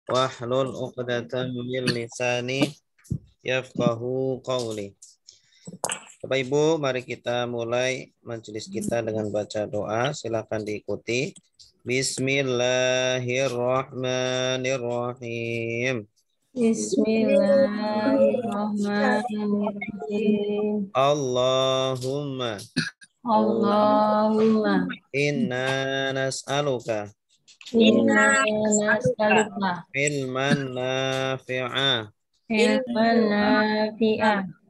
wahlul 'uqdatam min lisani yafqahu qawli. Bapak Ibu, mari kita mulai majelis kita dengan baca doa. Silakan diikuti. Bismillahirrahmanirrahim. Bismillahirrahmanirrahim. Allahumma inna nas'aluka ilman nafi'ah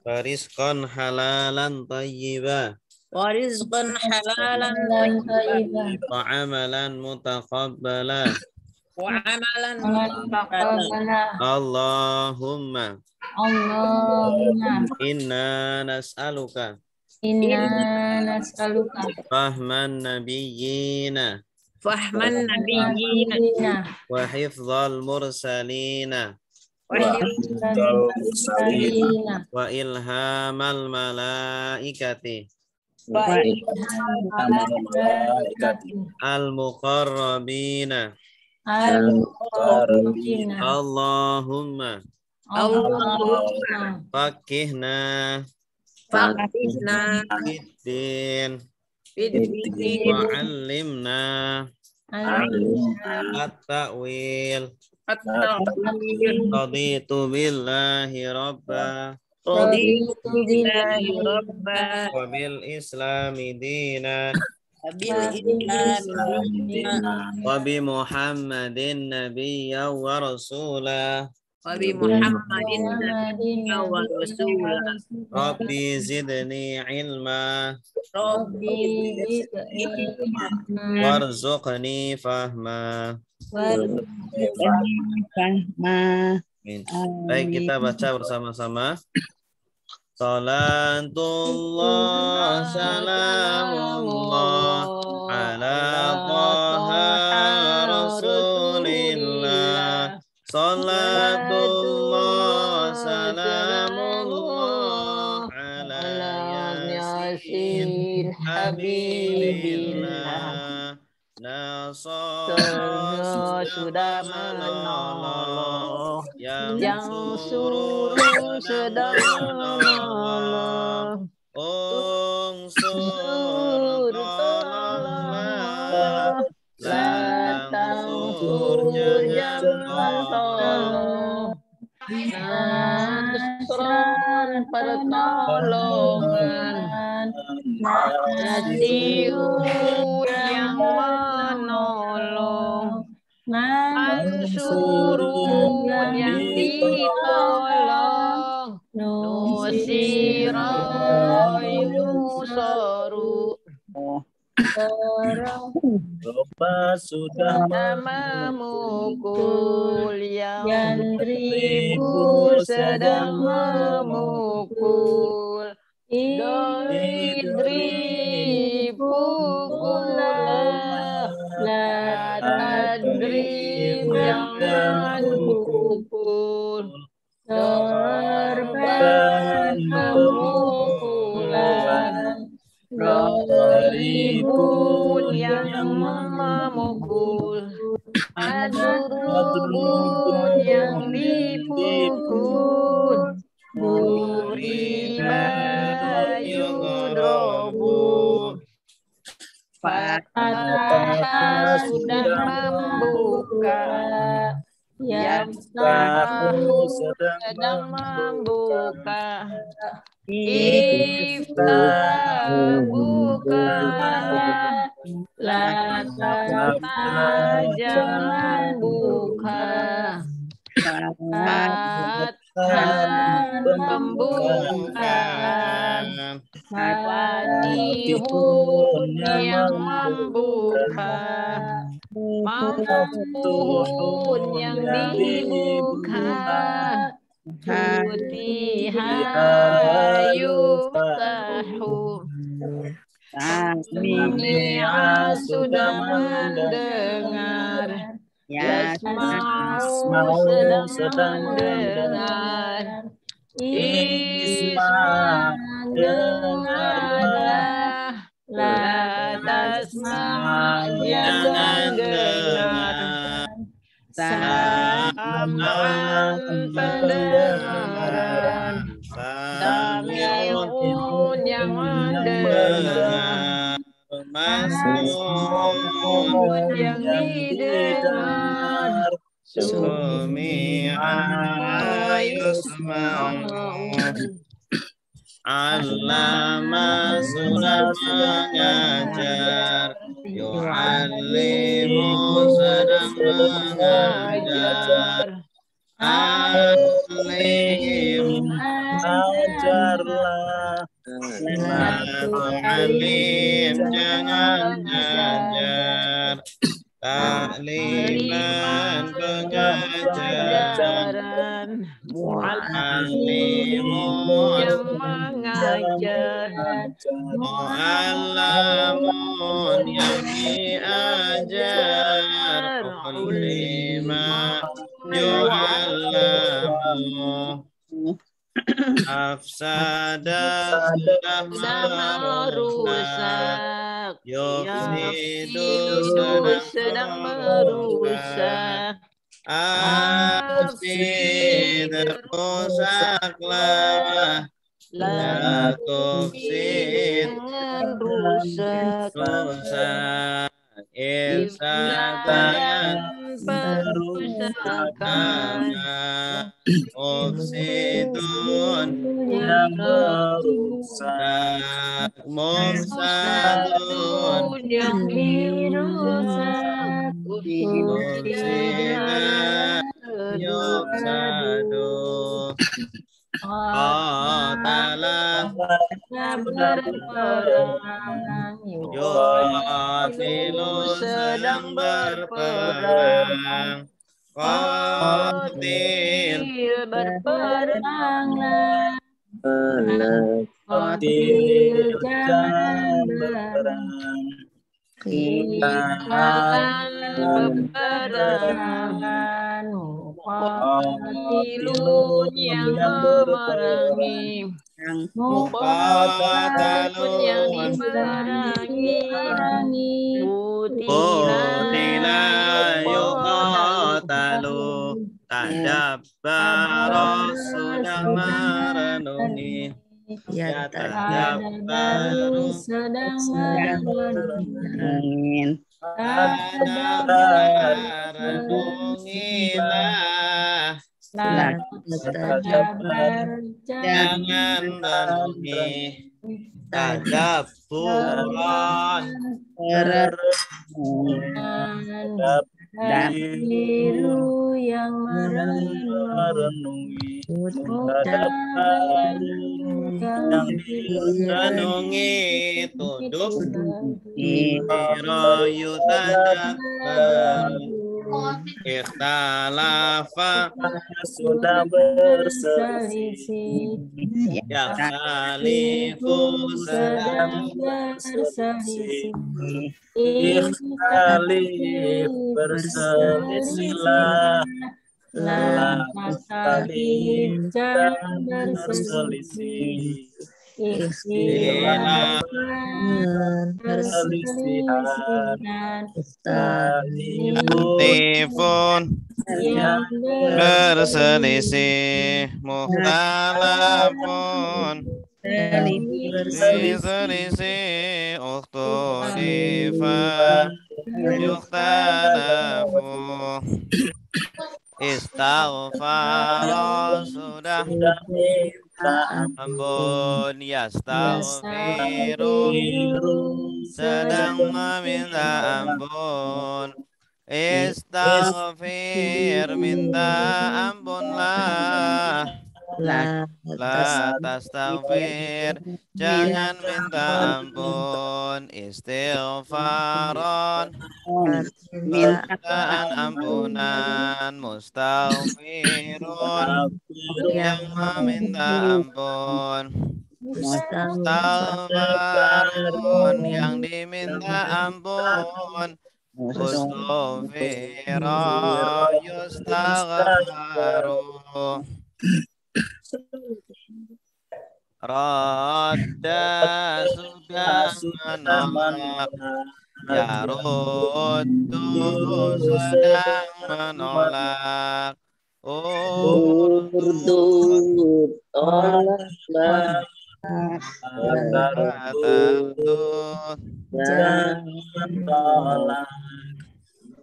warizqan halalan tayyibah wa amalan mutaqabbala. Allahumma inna nas'aluka fahman nabiyyina wa hifdzal mursalina wa ilhamal malaikati al-muqarrabina. Allahumma fakihna fiddin wa allimna at-ta'wil. Raditu billahi rabba wa bil islami dinan wa bi Muhammadin nabiyyan wa rasulah. Rabbi zidni ilma warzuqni fahma. Baik, kita baca bersama-sama. Salatullah salamullah ala taha rasulillah. Salatullah salamullah ala yasin habibillah. Nasara sudah menolong, yang suruh sedang menolong. Unsur tolonglah, langsur jangan tolong. Nasran pertolongan, Nasiru yang menolong, Mansuru yang ditolong, Nusira yusoru. Roba sudah memukul, yang ribu sedang memukul. Idri pukullah, la tadri jangan pukul. Sorban pemukulan, ribun yang memukul. Adrubun yang dipukul. Buriba yudrobu. Fatah sudah membuka, Yaftahu sedang membuka. Iftah bukalah, la taftah jangan buka. Fatah pembukaan, Fatihun yang membuka, Maftuhun yang dibuka. Futiha yuftahu. Sami'a sudah mendengar, Yasma'u sedang mendengar. Isma dengarlah, la tasma jangan dengar. Sa'a Sami'an pendengaran, Sami'un yang mendengar, Masmu'un yang didengar, Sumi'a yusma'un. Allama sudah mengajar, yu'allimu sedang mengajar, alim ajarlah, alim jangan ajar, takliman pengajaran, mu'allimun yang mengajar, mu'allamun yang diajar, ulima yu'allamu, afsada sudah merusak, yufsidu sedang merusak, afsid rusaklah, la tufsid rusak, rusak, ifsadan perusakan, mufsidun yang merusak, mufsadun yang dirusak, mufsidan yufsadu, qatala berperang, yuqatilu sedang berperang, qatil berperanglah, qatil jangan berperang, Ikatan peperangan, muqatilun yang memerangi, muqatalun yang diperangi, qutila yuqatalu, tadabbara sudah merenungi, ya tadabbaru sedang merenungi, tadabbara renungilah, jangan renungi, tadabburan biru yang merenungi, renungi tuduk biro tadabbaru, ikhtalafa sudah berselisih, yang khalifu sedang berselisih, ikhtali berselisihlah, kali jangan berselisih, ikhtilaf perselisihan, tifun yang berselisih, mukhtalafun berselisih, ukhtulifa yukhtalafu, istaghfara sudah ampun, yastaghfiru sedang meminta ampun, istaghfir minta ampunlah, la tastaghfir jangan minta ampun, istighfaron mintaan ampunan, mustaghfirun yang meminta ampun, mustaghfarun yang diminta ampun, mustaghfira yustaghfaru, radda sudah menolak, yaruddu sedang menolak, urdu tolak tardud jangan tolak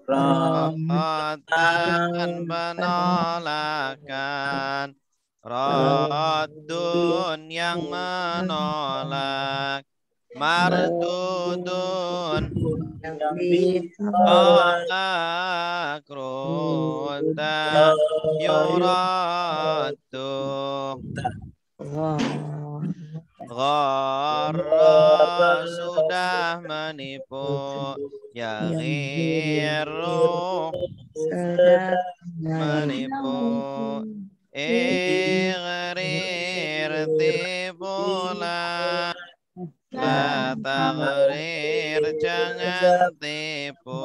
rotan penolakan Raddun yang menolak Mardudun yang ditolak tolak Rudda yuraddu Gharra sudah menipu Yaghiru menipu Igrir tipulah La tagrir jangan tipu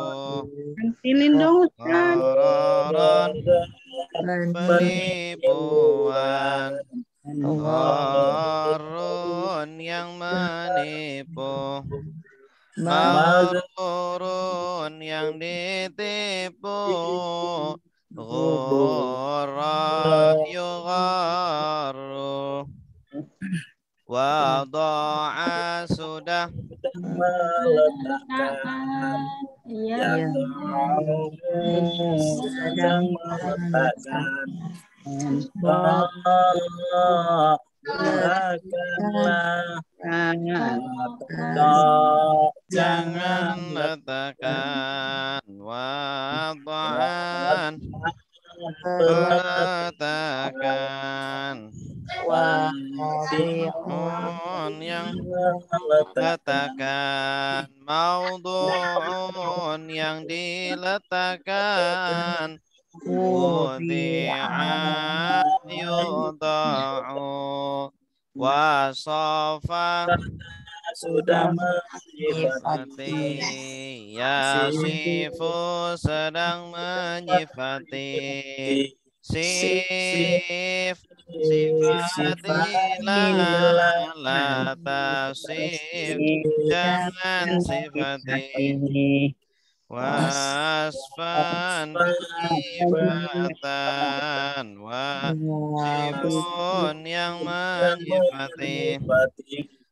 Ghararan penipuan Gharun yang menipu Maghrurun yang ditipu Ghurra yugharru Wada'a sudah meletakkan yang sedang meletakkan jangan letakkan Wada'an letakkan yang letakkan Maudu'un yang diletakkan Wudi'a yuda'u Wasofa sudah menyifati Yasifu sedang menyifati Sif sifatilah la tasif jangan sifati wasfan sifatan wasifun yang menyifati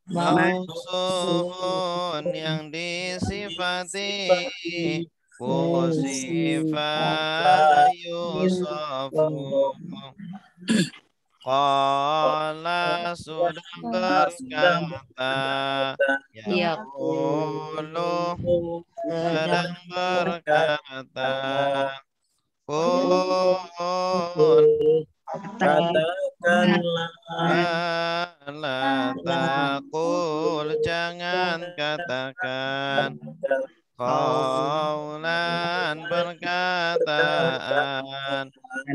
mausufun yang disifati Wusifa yusafu Qala sudah berkata Yaqulu sedang berkata Qul katakanlah la taqul jangan katakan Qaulan perkataan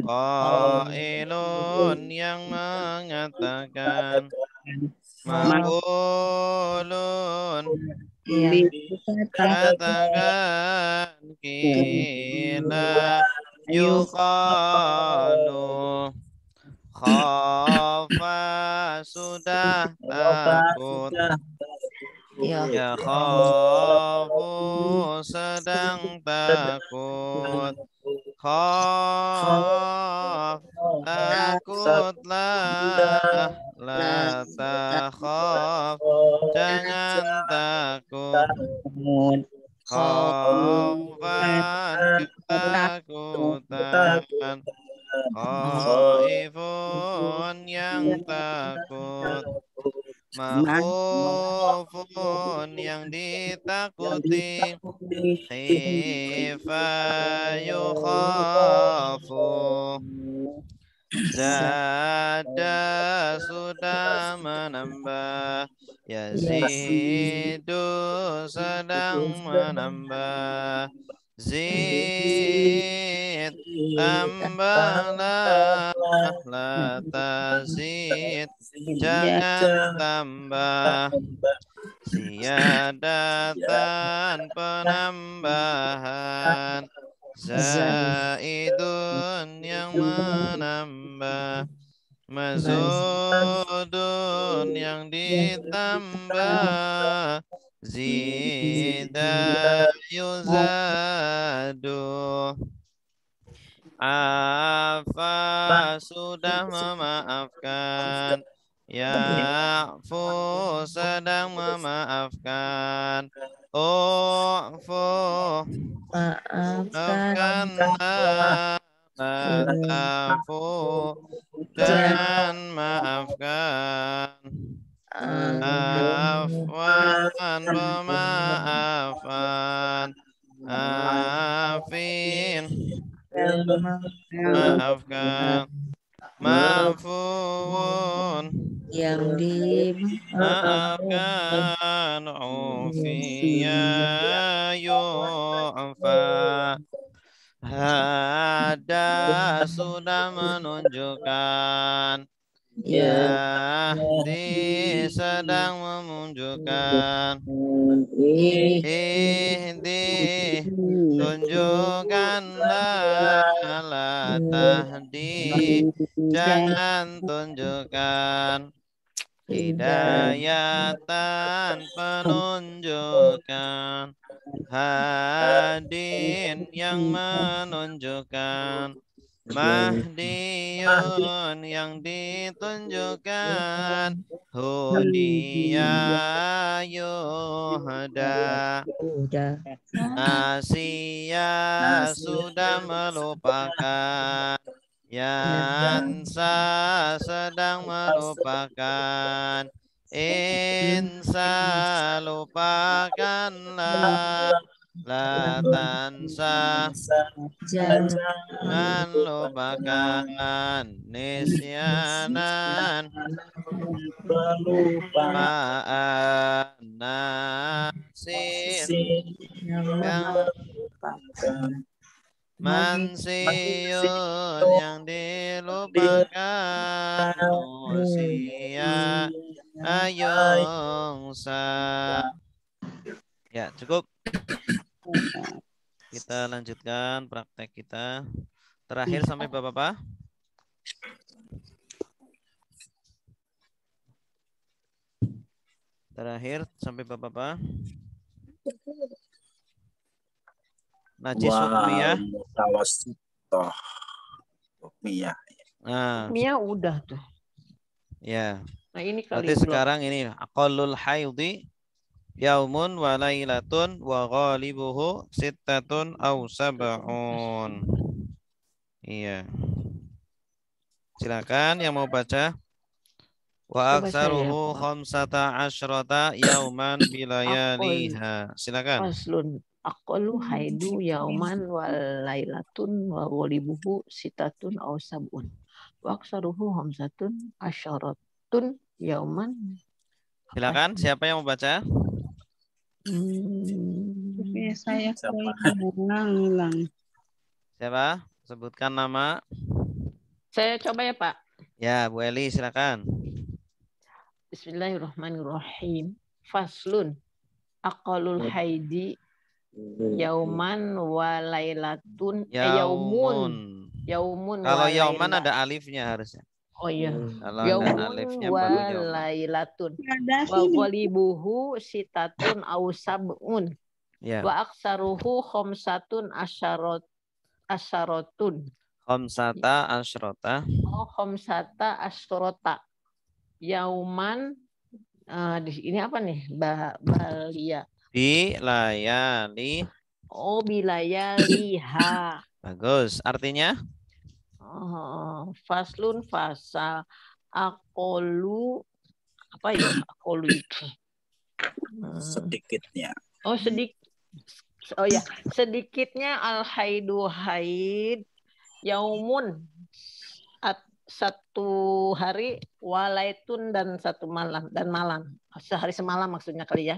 Qailun yang mengatakan Maqulun katakan Kila yuqalu Khafa sudah takut Ya khafu sedang takut Khaf takutlah La takhaf jangan takut Khaufan ketakutan Khaifun yang takut Makhufun yang ditakuti Khifa yukhafu Zada sudah menambah Yazidu sedang menambah Zid tambahlah La tazid jangan tambah Ziyadatan penambahan Zaidun yang menambah Mazudun yang ditambah Zida yuzadu Afa sudah memaafkan. Ya'fu sedang memaafkan. U'fu Maafkan. maafkanlah. La ta'fu jangan maafkan. Afwan pemaafan. Afin maafkan. Ma'fuun Yang maafkan. Ufiya yu'fa. Hada sudah menunjukkan. Yahdi sedang menunjukkan. Ihdi tunjukkanlah. La tahdi jangan tunjukkan. Hidayatan penunjukan. Hadin yang menunjukkan. Mahdiyun yang ditunjukkan. Hudiya yuhda. Asia sudah melupakan. Yansa sedang melupakan. Insa lupakanlah. La tansa jangan lupakan. Nisyanan ma'an nasin yang mansiyun yang dilupakan. Usia ayungsa. Ya, cukup. Kita lanjutkan praktek kita. Terakhir sampai Bapak-Bapak. Terakhir sampai Bapak-Bapak. Najis hukmiyah. Mutawasitoh. Hukmiyah. Nah, Mia udah tuh. ya. Nah ini kali Berarti belum. sekarang ini aqallul haidhi yaumun wa lailatun wa ghalibuhu sittatun aw sab'un. Iya. Silakan yang mau baca. Wa Coba saya, aktsaruhu Pak. khamsata asyrata yauman bilayaliha. Silakan. Faslun aqallu haidu yauman wa lailatun wa ghalibuhu sitatun aw sab'un. Wa aksaruhu hamsatun asyaratun yauman. Silakan siapa yang mau baca? Oke, saya Siapa? hilang. Siapa? Sebutkan nama. Saya coba ya, Pak. Ya, Bu Eli silakan. Bismillahirrahmanirrahim. Faslun aqalul haidi yauman wa lailatun yaumun. Yaumun Kalau wa yauman laila- ada alifnya harusnya. Oh iya. Kalau ada Yaumun alifnya wa baru yauman. lailatun. Ada Wa sini. ghalibuhu sitatun aw sab'un. Ya. Wa aksaruhu khamsatun asyaratun. Khamsata asyrata. Oh, khamsata asyrata. Yauman ini apa nih? Balia. Bi layali. Oh, bilayaliha. Bagus. Artinya? Faslun fasal. Aqallu apa ya? Aqallu itu. Sedikitnya. Oh, oh ya, sedikitnya al-haidu haid yaumun satu hari walaitun dan satu malam dan malam. Sehari semalam maksudnya kali ya.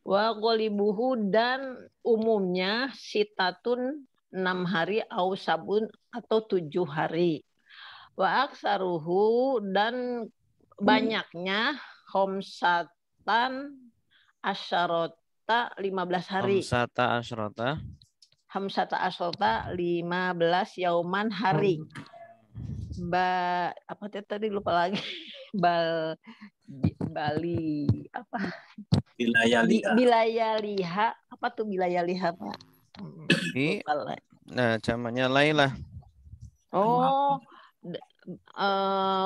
Wa ghalibuhu dan umumnya sitatun 6 hari au sabun atau 7 hari. Wa aksaruhu dan banyaknya khamsatan asyarata 15 hari. Khamsata asyrata. Hamsata asyarata 15 yauman hari. Apa tadi lupa lagi. Bali apa? Bilayaliha. Apa tuh bilayaliha, Pak? Bi. Lupa lagi. Nah, jamannya Lailah. Oh,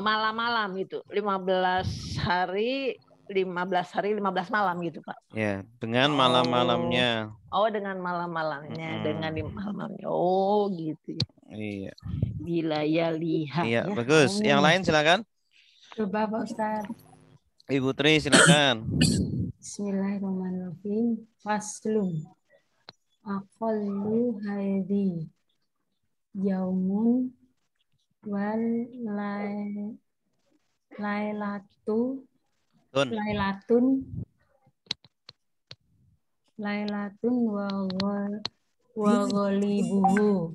malam-malam gitu. 15 hari 15 malam gitu, Pak. Ya, dengan malam-malamnya. Oh, dengan malamnya, dengan di malam-malamnya. Oh, gitu. Iya. Bila ya lihat. Iya, ya. bagus. Yang lain silakan. Coba Pak Ustaz. Ibu Tri silakan. Bismillahirrahmanirrahim. Faslun. Aqallu haidhi yaumun wal lailatun wa ghalibuhu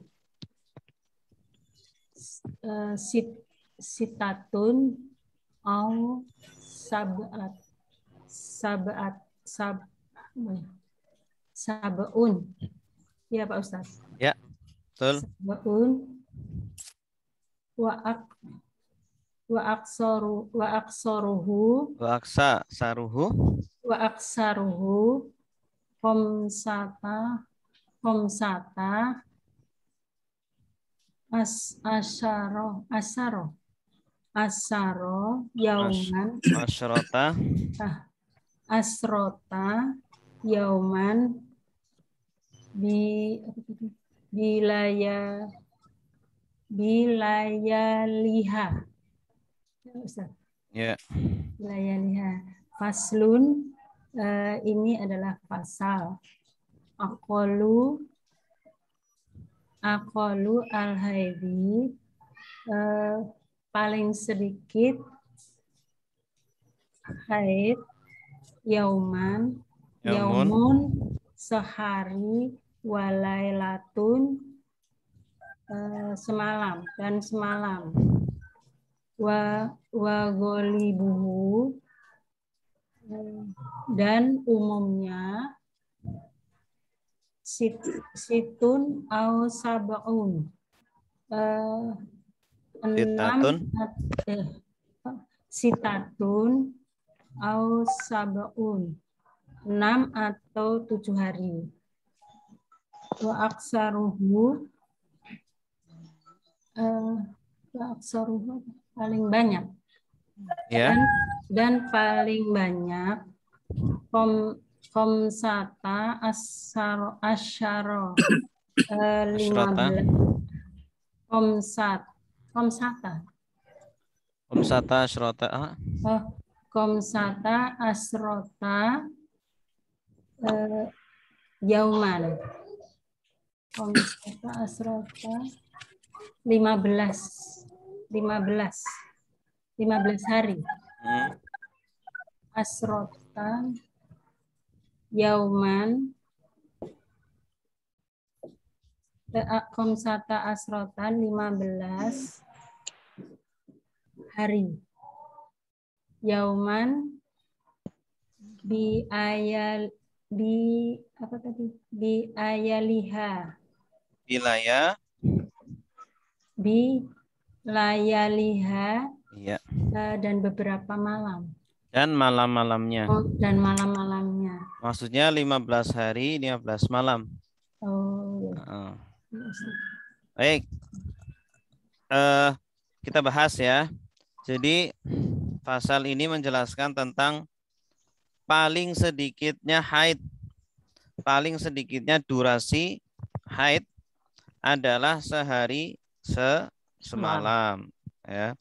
sitatun au sab'un. Ya Pak Ustaz. Ya, betul. Sab'un wa aksaruhu Wa aksa saruhu. komsata asyaro yauman Asyrota. asrota yauman bilayaliha. Ya, Ustaz. Ya. Bilayaliha. Faslun, ini adalah pasal. Aqalu al-haidhi, paling sedikit haid yaumun sehari walailatun semalam wa ghalibuhu, dan umumnya situn au sab'un, 6 au sab'un, 6 atau 7 hari. Wa aksaruhu paling banyak. Ya. Dan paling banyak komsata asyaro 15 komsata asyrota. komsata asrota yauman. Komsata asrota 15 hari. Asrotan yauman komsata asrotan 15 hari. Yauman bi ayaliha. Bi layaliha. Iya. Dan beberapa malam. Dan malam-malamnya. Dan malam-malamnya. Maksudnya 15 hari, 15 malam. Oh. Baik. Kita bahas ya. Jadi pasal ini menjelaskan tentang paling sedikitnya haid. Paling sedikitnya durasi haid adalah sehari semalam. Ya.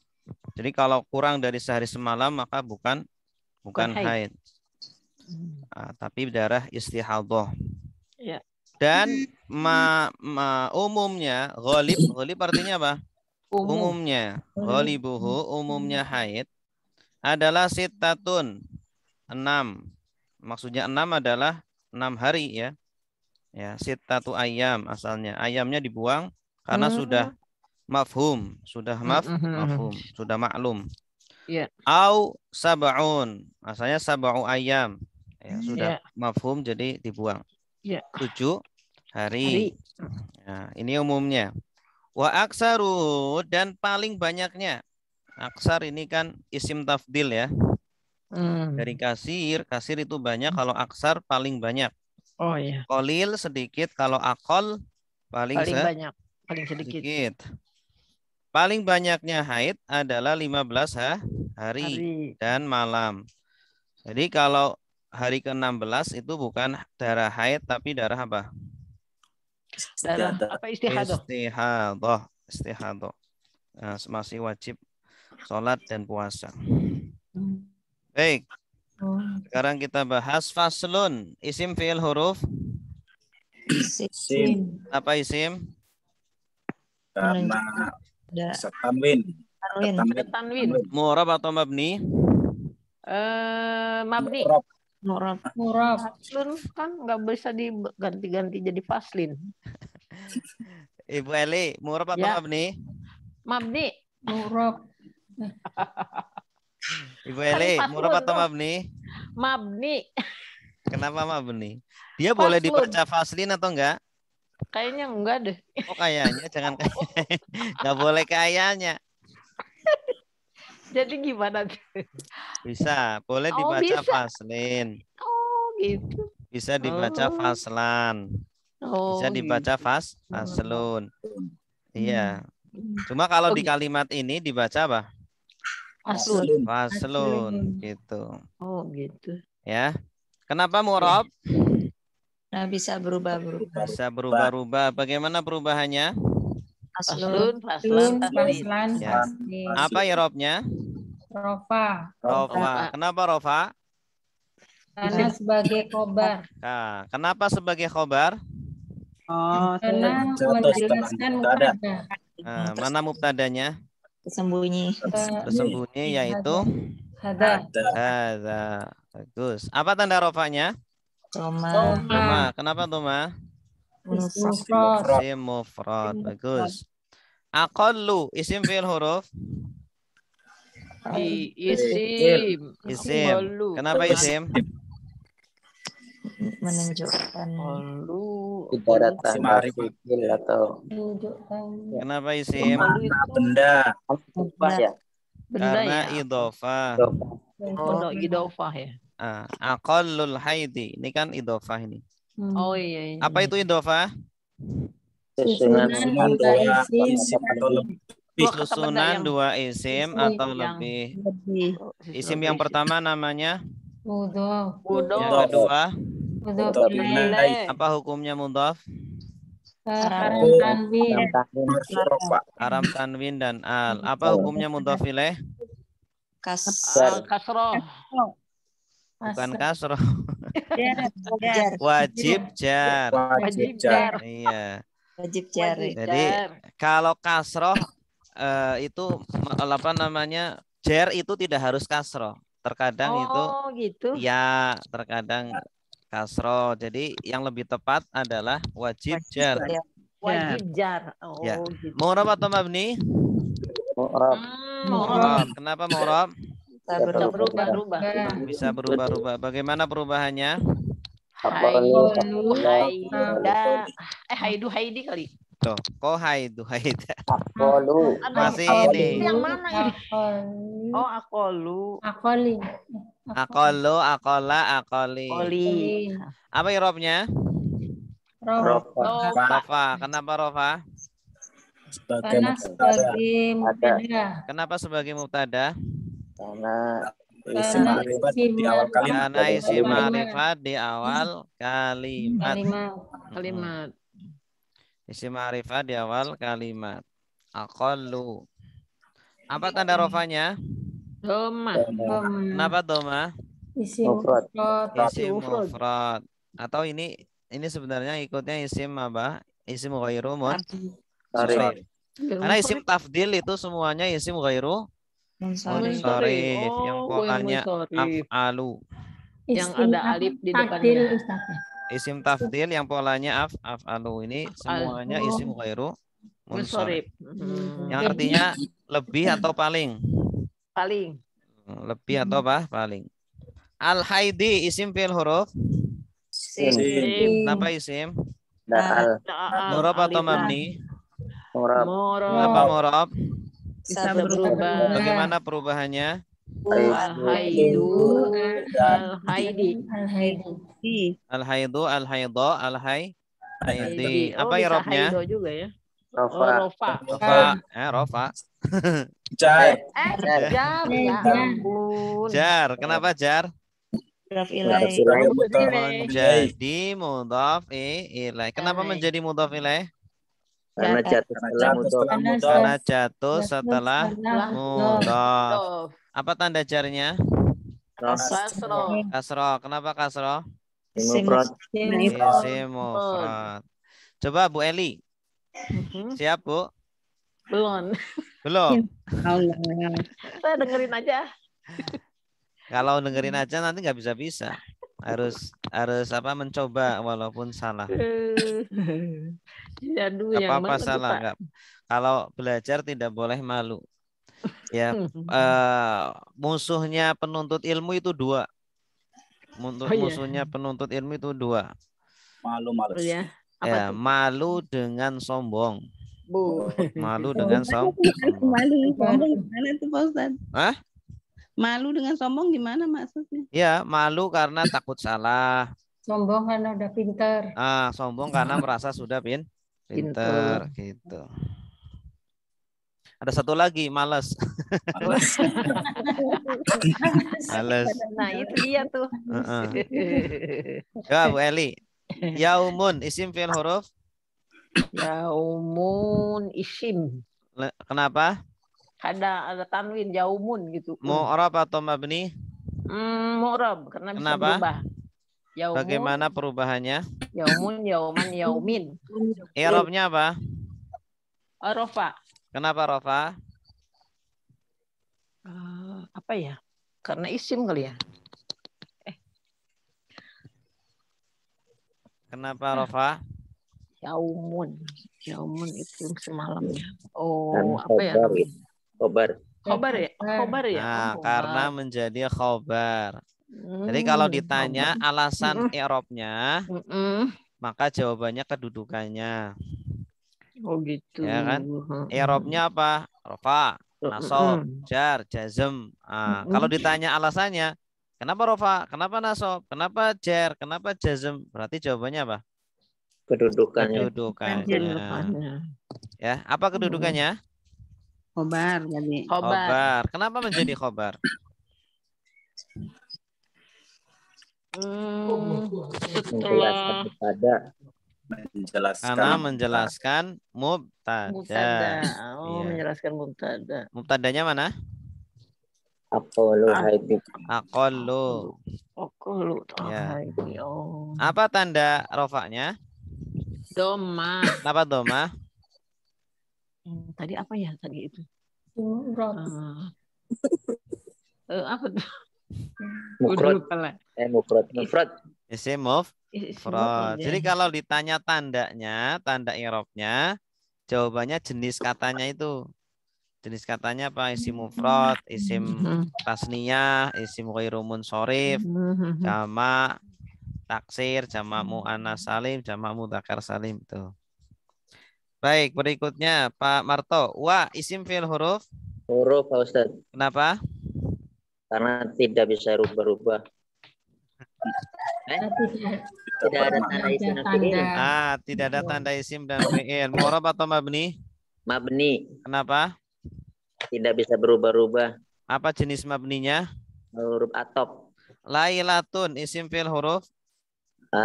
Jadi kalau kurang dari sehari semalam maka bukan haid. Tapi darah istihadhah. Ya. Dan umumnya ghalib artinya apa? Umumnya ghalibuhu, umumnya haid adalah sitatun, 6. Maksudnya 6 adalah 6 hari ya. Ya, sitatu ayam asalnya. Ayamnya dibuang karena sudah mafhum, sudah maklum. Ya. Au sab'un, asalnya sab'u ayam. Ya, sudah mafhum jadi dibuang. Ya. 7 hari. Nah, ini umumnya. Wa aksaru, dan paling banyaknya. Aksar ini kan isim tafdil ya. Dari kasir itu banyak, kalau aksar paling banyak. Oh iya. Qalil sedikit, kalau aqal paling banyak, paling sedikit. Paling banyaknya haid adalah 15 hari dan malam. Jadi kalau hari ke-16 itu bukan darah haid tapi darah apa? Darah apa istihadah? Istihadah. Nah, masih wajib sholat dan puasa. Baik. Sekarang kita bahas faslun. Isim fi'il huruf. Sim. Apa isim? Karena tanwin. Tanwin. Mu'rab atau mabni? Mabni. Murab. Faslun kan nggak bisa diganti-ganti jadi faslin. Ibu Eli, mu'rab atau Ya. mabni? Mabni. Murab. Ibu Eli, Kan mu'rab faslun atau tuh. mabni? Mabni. Kenapa mabni? Dia boleh Faslun. dibaca faslin atau enggak? Kayaknya enggak deh. Oh kayaknya, jangan kayaknya. Enggak boleh kayaknya. Jadi gimana tuh? Bisa, boleh Oh, dibaca bisa. faslin. Oh gitu. Bisa dibaca Oh. faslan. Oh, Bisa dibaca gitu. faslun. Iya. Cuma kalau di kalimat ini dibaca apa? Faslun. Faslun gitu. Oh gitu. Ya. Kenapa mu'rab? Nah, bisa berubah-berubah. Bisa berubah-ubah. Bagaimana perubahannya? Faslun, faslan, tasdid. Faslan. Ya. Tasdid. Apa i'rabnya? Rofa. Rofa. Kenapa rofa? Karena sebagai khobar. Nah, kenapa sebagai khobar? Karena menjelaskan mubtada. Nah, mana mubtadanya? Tersembunyi. Tersembunyi yaitu Hada. hadza. Bagus. Apa tanda rofanya? Toma. Toma. Kenapa toma? Mufrad. Isim mufrad. Bagus. Aqallu isim fi'il huruf. Isim. Isim. Aqallu. Kenapa isim? Menunjukkan. Aqallu. Isim fi'il atau Menunjukkan. Kenapa isim? Aqallu itu benda. Ya. benda Karena ya. idhofah. Oh, idofah ya. Aqallul haidi. Ini kan idhofah ini. Oh iya. Apa itu idhofah? Susunan dua isim atau lebih. Dua kata benda Susunan yang dua isim atau lebih. Lebih. Isim yang pertama namanya. mudhof. Yang kedua. Mudhof ilaih. Apa hukumnya mudhaf? Haram tanwin. Haram tanwin dan al. Apa hukumnya mudhaf ilaih? Kasar. Kasroh. Bukan kasroh. Jar. Wajib jar. Wajib jar. Iya. Wajib jari. Jadi kalau kasroh itu apa namanya? Jar itu tidak harus kasroh. Terkadang itu gitu. ya, terkadang kasroh. Jadi yang lebih tepat adalah wajib jar. Wajib jar. Oh Ya. gitu. Mu'rab atau mabni? Mu'rab. Kenapa mu'rab? Bisa berubah-ubah. Bisa berubah-ubah. Bagaimana perubahannya? Haidu, haida. Haidu, haidi kali. Tuh, kok haidu haida. Masih ini. Yang mana ini? Oh, akolu. Akoli. Aqallu, aqalla, aqali. Oli. Apa i'rabnya? Rofa. Kenapa rofa? Karena sebagai mubtada. Kenapa sebagai mubtada? Isim ma'rifat di awal kalimat. Karena isim ma'rifat di awal kalimat. Kalimat. Isim ma'rifat di awal kalimat. Aqallu. Apa tanda rofanya? Doma. Kenapa doma? Isim mufrad. Isim mufrad. Atau ini sebenarnya ikutnya isim apa? Isim ghairu munsharif. Karena isim tafdil itu semuanya isim ghairu munsharif yang polanya af'alu. Yang ada alif di Takdil, depannya. Ustaz. Isim tafdil yang polanya af'alu ini semuanya isim ghairu munsharif. Yang artinya lebih atau paling? Paling. Lebih atau apa? Paling. Al-haidi isim fi'il huruf. Kenapa isim? Murab atau mabni? Kenapa murab? Bisa berubah. Bagaimana perubahannya? Al-haidu, al-haidi. Al-haidi. Al-haidu, al-haidha, al-haidi. Oh, Apa bisa i'rabnya? haido juga ya. Rofa. Rofa. Rofa. Jar. Jam. Ya ampun. Jar. Kenapa jar? Mudhaf ilaih. Menjadi mudhaf ilaih. Kenapa menjadi mudhaf ilaih? Karena jatuh setelah mudhaf. Karena jatuh setelah mudhaf. Mudhaf. Apa tanda jarnya? Kasroh. Kasroh. Kenapa kasroh? Isim Mufrad. Isim mufrad. Coba Bu Eli. Siap Bu? Belum. Belum. Allah. Saya dengerin aja. Kalau dengerin aja nanti nggak bisa. Harus apa mencoba walaupun salah. Ya aduh, Gak yang apa-apa mana salah tuh, Pak? nggak. Kalau belajar tidak boleh malu. Ya, musuhnya penuntut ilmu itu dua. Oh, iya. Musuhnya penuntut ilmu itu dua. Malu. Ya. Apa Ya, tuh? malu dengan sombong. Bu. Malu dengan sombong. Malu sombong gimana tuh Pak Ustadz? Hah? Malu dengan sombong gimana maksudnya? Ya, malu karena takut salah. Sombong karena udah pinter. Sombong karena merasa sudah pinter gitu. Ada satu lagi, malas. Malas. Nah, itu dia tuh. Ya, Bu Eli. Yaumun, isim fi'il huruf. Yaumun isim. Kenapa? Ada tanwin yaumun gitu. Mu'rab atau mabni? Mu'rab karena bisa Kenapa? berubah. Yaumun, Bagaimana perubahannya? Yaumun, yauman, yaumin. I'rabnya apa? Rofa. Kenapa rofa? Apa ya? Karena isim kali ya. Kenapa rofa? Yaumun itu semalamnya. Dan Apa ya? khobar. Khobar ya. Nah, karena menjadi khobar. Jadi kalau ditanya alasan i'rabnya, maka jawabannya kedudukannya. Oh gitu. Ya kan? I'rabnya apa? Rofa, nasab, jar, jazm. Kalau ditanya alasannya, kenapa rofa? Kenapa nasab? Kenapa jar? Kenapa jazm? Berarti jawabannya apa? Kedudukannya. Ya, apa kedudukannya? Khobar jadi. Khobar. Kenapa menjadi khobar? Menjelaskan kepada. Karena menjelaskan mubtada. Oh, menjelaskan mubtada. Mubtadanya mana? Aqallu haidi. Aqallu. Ya. Oh. Apa tanda rofaknya? Doma. Kenapa doma? Tadi apa ya tadi itu? Apa tuh? Mufrad. Isim mufrad. Jadi kalau ditanya tandanya, tanda i'rabnya, jawabannya jenis katanya itu. Jenis katanya apa? Isim mufrad, isim tasniyah, isim ghairu munsharif, jamak, taksir, jamak muannas salim, jamak mudzakkar salim itu. Baik, berikutnya Pak Marto. Wa isim fi'il huruf. Huruf Pak Ustaz. Kenapa? Karena tidak bisa rubah-rubah. Tidak ada tanda isim dan fi'il. Tidak ada tanda isim dan fi'il. Mu'rab atau mabni? Mabni. Kenapa? Tidak bisa berubah-ubah. Apa jenis mabninya? Huruf atop. Lailatun isim fi'il huruf.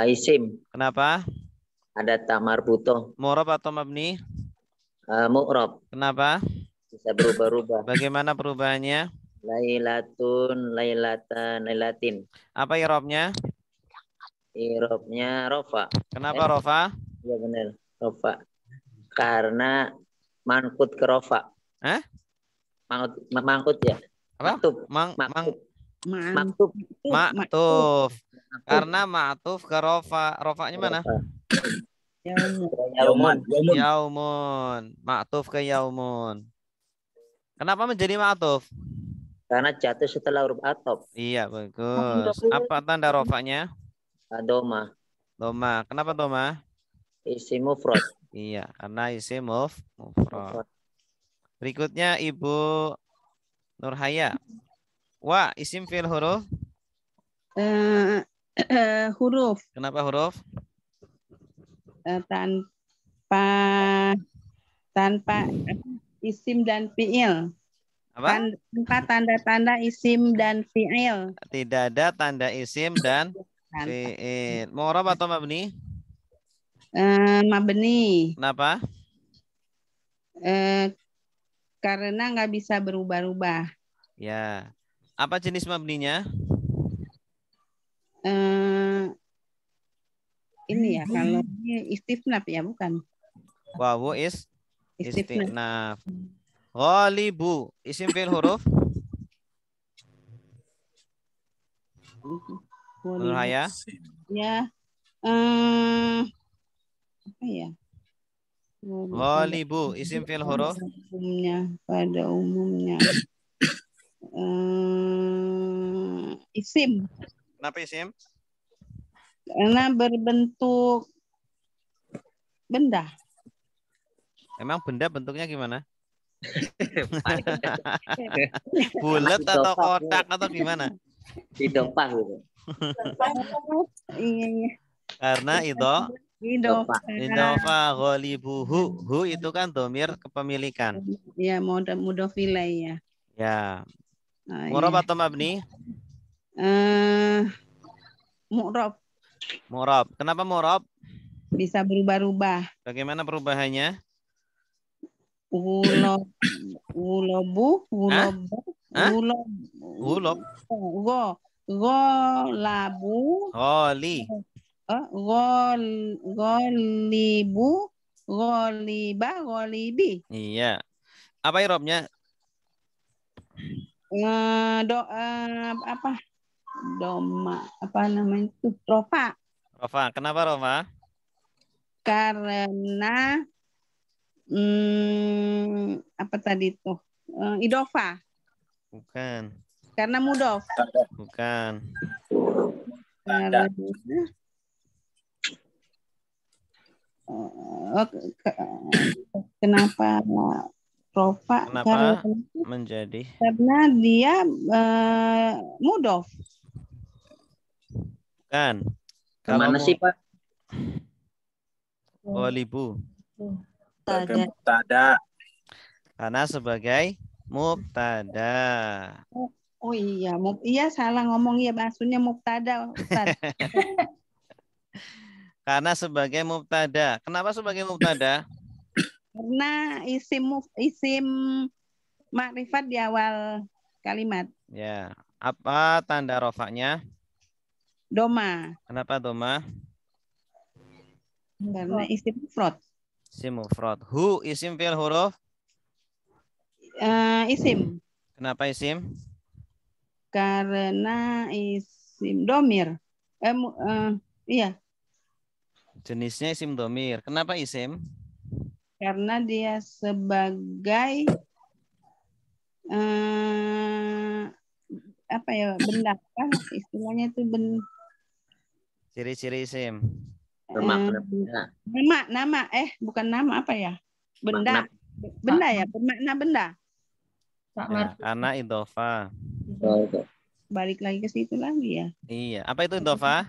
Isim. Kenapa? Ada tak marbutoh. Mu'rab atau mabni? Mu'rab. Kenapa? Bisa berubah-ubah. Bagaimana perubahannya? Lailatun, lailatan, lailatin. Apa i'rabnya? I'rabnya rofa. Kenapa rofa? Iya benar, rofa. Karena mangkut ke rofa. Mangkut ya. Apa? Maktub. Maktuf. Karena maktuf ke rofa. Rofanya mana? Yaumun. Maktuf ke yaumun. Kenapa menjadi maktuf? Karena jatuh setelah huruf atop. Iya, bagus. Apa tanda rofanya? Doma. Doma. Kenapa doma? Isim mufrad. Iya, karena isim mufrad. Berikutnya Ibu Nurhaya. Wa isim fi'il huruf. Huruf. Kenapa huruf? Tanpa tanpa isim dan fiil. Apa? Tanpa tanda-tanda isim dan fiil. Tidak ada tanda isim dan fiil. Mu'rab atau mabni? Mabni. Kenapa? Karena nggak bisa berubah-ubah. Ya. Apa jenis mabninya? Ini ya, kalau ini istifnaf ya, bukan? Wawu Istifnaf. istinaf. Ghalibu isim fi'il huruf. Nur Haya. Ya. Apa ya? Ghalibu isim fi'il huruf. Pada umumnya. Isim. Kenapa isim? Karena berbentuk benda. Emang benda bentuknya gimana? Bulat atau kotak atau gimana? Idofah gitu. Iya. Karena itu idofa ghalibuhu. Hu itu kan domir kepemilikan. Ya, mudhof ilaih ya. Ya. Mu'rab atau mabni? Mu'rab. Mu'rab. Kenapa mu'rab? Bisa berubah-ubah. Bagaimana perubahannya? Ulobu, Hah? Golabu, golibu, goliba, golibi. Iya. Apa irobnya? Apa? Doma, apa namanya itu? Rofa. Rofa. Kenapa Rofa? Karena apa tadi tuh? Idofa. Bukan. Karena mudof. Bukan. Karena kenapa Rofa? Kenapa menjadi? Karena dia mudof. Bukan. Kemana sih Pak? Ghalibu. Mubtada. Karena sebagai mubtada. Oh iya, iya salah ngomong ya, maksudnya mubtada. Karena sebagai mubtada. Kenapa sebagai mubtada? Karena isim makrifat di awal kalimat. Ya. Apa tanda rofaknya? Doma. Kenapa doma? Karena isim mufrad. Isim mufrad. Hu isim fi'il huruf? Isim. Kenapa isim? Karena isim domir. Iya. Jenisnya isim domir. Kenapa isim? Karena dia sebagai apa ya, benda kan istilahnya itu Ciri-ciri isim. nama bukan nama, apa ya, benda ya, bermakna benda Ya, karena idofa. balik lagi ke situ lagi ya. Iya. Apa itu idofa?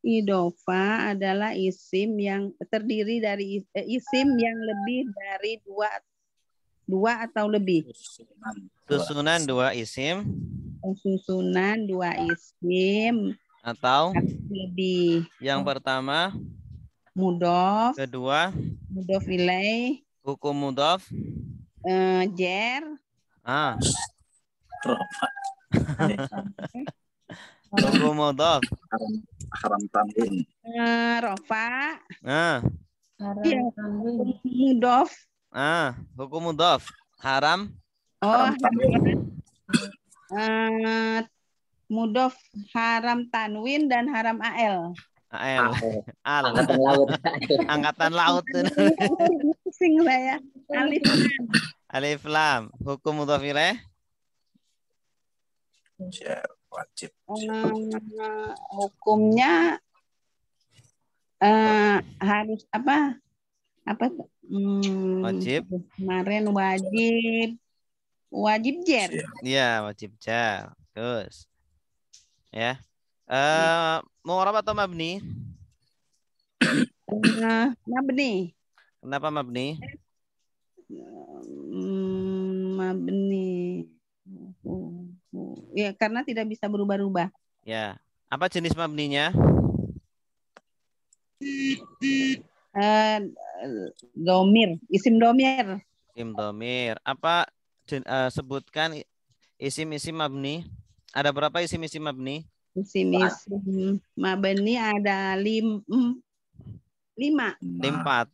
Idofa adalah isim yang terdiri dari isim yang lebih dari dua atau lebih. Susunan dua isim. Susunan dua isim Atau lebih. Yang pertama Mudhof. Kedua Mudhof ilaih. Hukum mudhof. Jer. Hukum mudhof. Haram tanwin. Rofa. Haram tanwin. Mudhof. Hukum mudhof. Haram. Haram. Mudhof haram tanwin dan haram AL. Al. Angkatan laut. Angkatan laut. Pusing saya. Alif lam. Alif lam. Hukum mudhof ilaih. Wajib. Hukumnya harus apa? Wajib. Kemarin wajib jer. Iya, wajib jar. Terus. Ya. Mu'rab atau mabni? Mabni. Kenapa mabni? Mabni. Ya, karena tidak bisa berubah-ubah. Ya. Apa jenis mabninya? Domir, isim domir. Isim domir. Apa sebutkan isim-isim mabni? Ada berapa isim-isim mabni? Isim mabni ada 5. 4.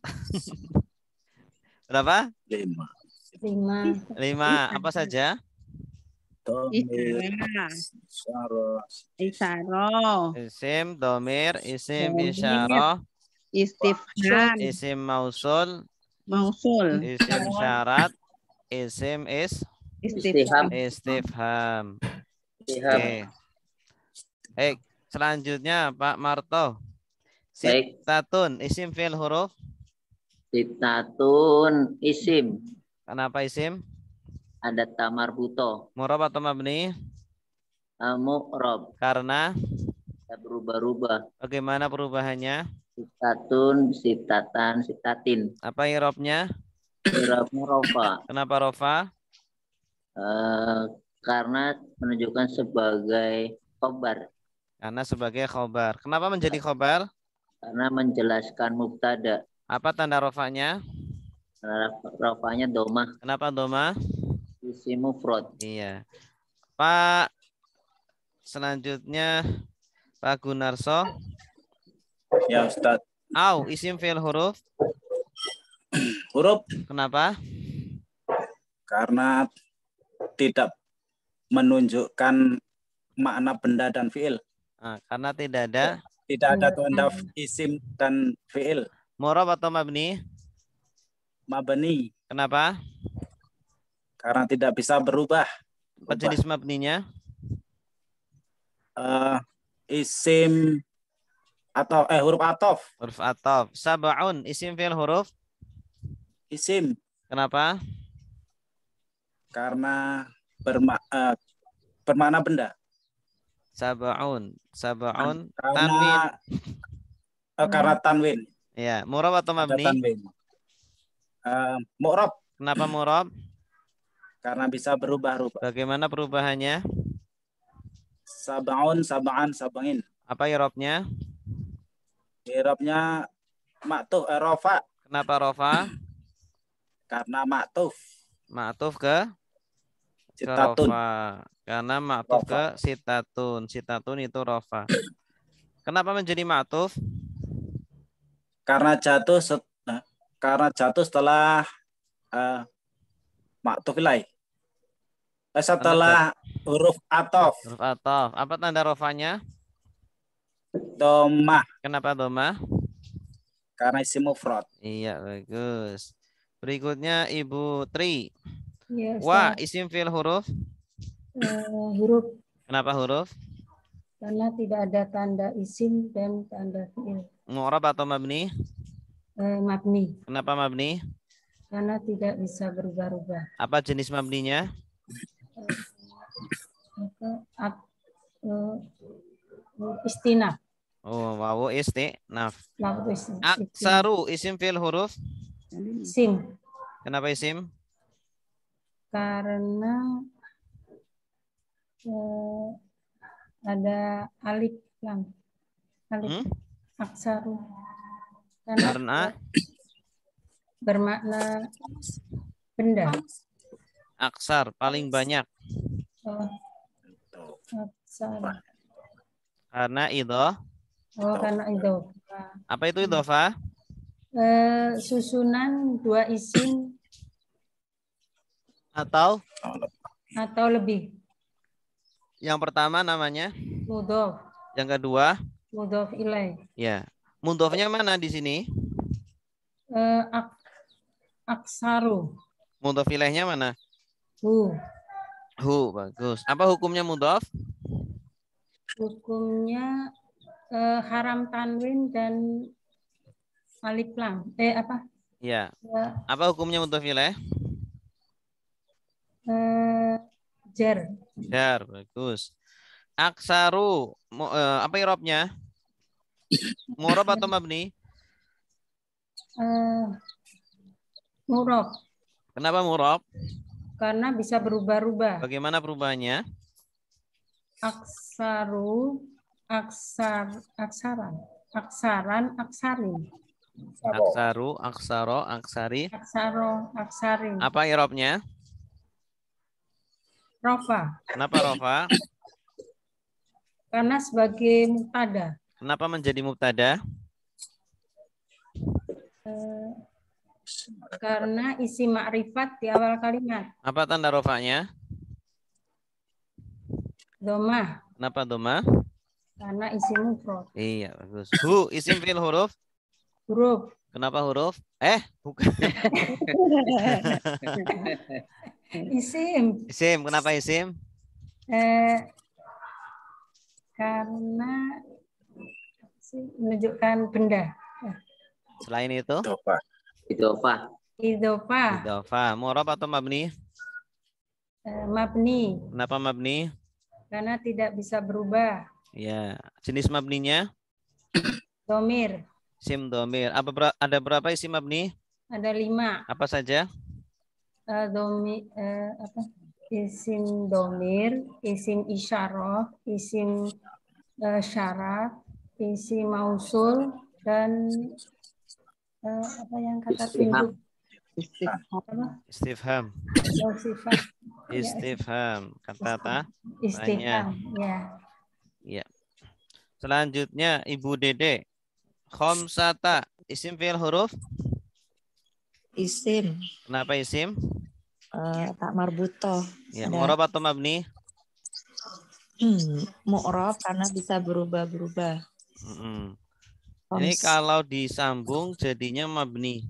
Berapa? 5. 5. Apa saja? Domir, isyarah, Isyarah, Isim domir, isim domir, isyarah, istifham, isim mausul, mausul, isim syarat, isim istifham. istifham. Istihab. Oke. Baik, selanjutnya Pak Marto. Baik. Sittatun, isim fi'il huruf. Sitatun isim. Kenapa isim? Ada tamar buto. Murab atau mabni? Mu'rob. Karena Tidak berubah-ubah. bagaimana perubahannya? Sitatun, sitatan, sitatin. Apa irobnya? Irabnya rofa. Kenapa rofa? Karena menunjukkan sebagai khobar. Karena sebagai khobar. Kenapa menjadi khobar? Karena menjelaskan mubtada. Apa tanda rofanya? Rofanya domah. Kenapa doma? Isim mufrad. Iya. Pak, selanjutnya Pak Gunarso. Ya Ustaz. Au, isim fi'il huruf. Huruf Kenapa? karena tidak menunjukkan makna benda dan fiil. Nah, karena tidak ada. Tidak ada tanda isim dan fiil. Murab atau mabni? Mabni Kenapa? karena tidak bisa berubah. Apa jenis mabninya? Isim atau huruf atof. Huruf atof. Sab'un, isim fi'il huruf. Isim Kenapa? karena bermakna benda. Sab'un. Sab'un. Karena Tanwin. karena tanwin. Ya, murab atau Ada mabni? tanwin. Mu'rab Kenapa murab? karena bisa berubah-ubah. Bagaimana perubahannya? Sab'un, sab'an, sab'in. Apa irobnya? I'rabnya maktuf rofa Kenapa rofa? karena maktuf. Ma'tuf ke Sitatun. rofa. Karena ma'tuf Rofa. ke sitatun. Sitatun itu rofa. Kenapa menjadi ma'tuf? Karena jatuh setelah maktuf ilaih. Setelah huruf atof. Huruf atof. Apa tanda rofanya? Domah Kenapa doma? karena isim mufrad. Iya, bagus. Berikutnya Ibu Tri. Ya, Wa, Ustaz. isim fi'il huruf. Huruf Kenapa huruf? karena tidak ada tanda isim dan tanda fiil. Mu'rab atau mabni? Mabni Kenapa mabni? karena tidak bisa berubah-ubah. Apa jenis mabninya? Istinaf. Oh, wawu istinaf. Waktu istinaf. Aksaru, isim fi'il huruf. Isim Kenapa isim? karena ada alif lam. Alif aksaru. Karena bermakna benda. aksar, paling banyak. Aksar. Karena idhoh. Karena itu. Apa itu idhofah? Susunan dua isim Atau lebih. yang pertama namanya? Mudhof. Yang kedua? Mudhof ilaih. Ya. Mudhofnya mana di sini? Aksaru. Mudhof ilaihnya mana? Hu. Bagus. Apa hukumnya mudhof? Hukumnya haram tanwin dan alif lam. Apa? Ya. Apa hukumnya mudhof ilaih? Jar. Jar, bagus. Aksaru, apa irobnya? Mu'rab atau mabni? Murab. Kenapa mu'rab? Karena bisa berubah-ubah. Bagaimana perubahannya? Aksaru, aksaran, aksarin. Aksaru, aksaro, aksari. Aksaro, aksarin. Apa i'rabnya? Rofa. Kenapa rofa? Karena sebagai mubtada. Kenapa menjadi mubtada? Karena isi ma'rifat di awal kalimat. Apa tanda rofanya? Domah. Kenapa doma? Karena isi mufrad. Iya, bagus. Hu, isim fil huruf. Huruf. Kenapa huruf? Bukan. Isim. Isim, kenapa isim? Karena menunjukkan benda. Selain itu? Idhofah. Idhofah. Idhofah. Mu'rab atau mabni? Mabni. Kenapa mabni? Karena tidak bisa berubah. Ya. Jenis mabninya? Domir. Isim domir. Ada berapa isim mabni? Ada 5. Apa saja? Isim domir, isim isyarah, isim syarat, isim mausul, dan apa yang kata tunjuk? Istifham. Sifat. Istifham. Kata Istifham. Ya. Ya. Selanjutnya Ibu Dede. Khamsata. Isim fi'il huruf? Isim. Kenapa isim? Tak marbutoh. Ya, mu'rab atau mabni? Mu'rab karena bisa berubah-berubah. Ini kalau disambung jadinya mabni.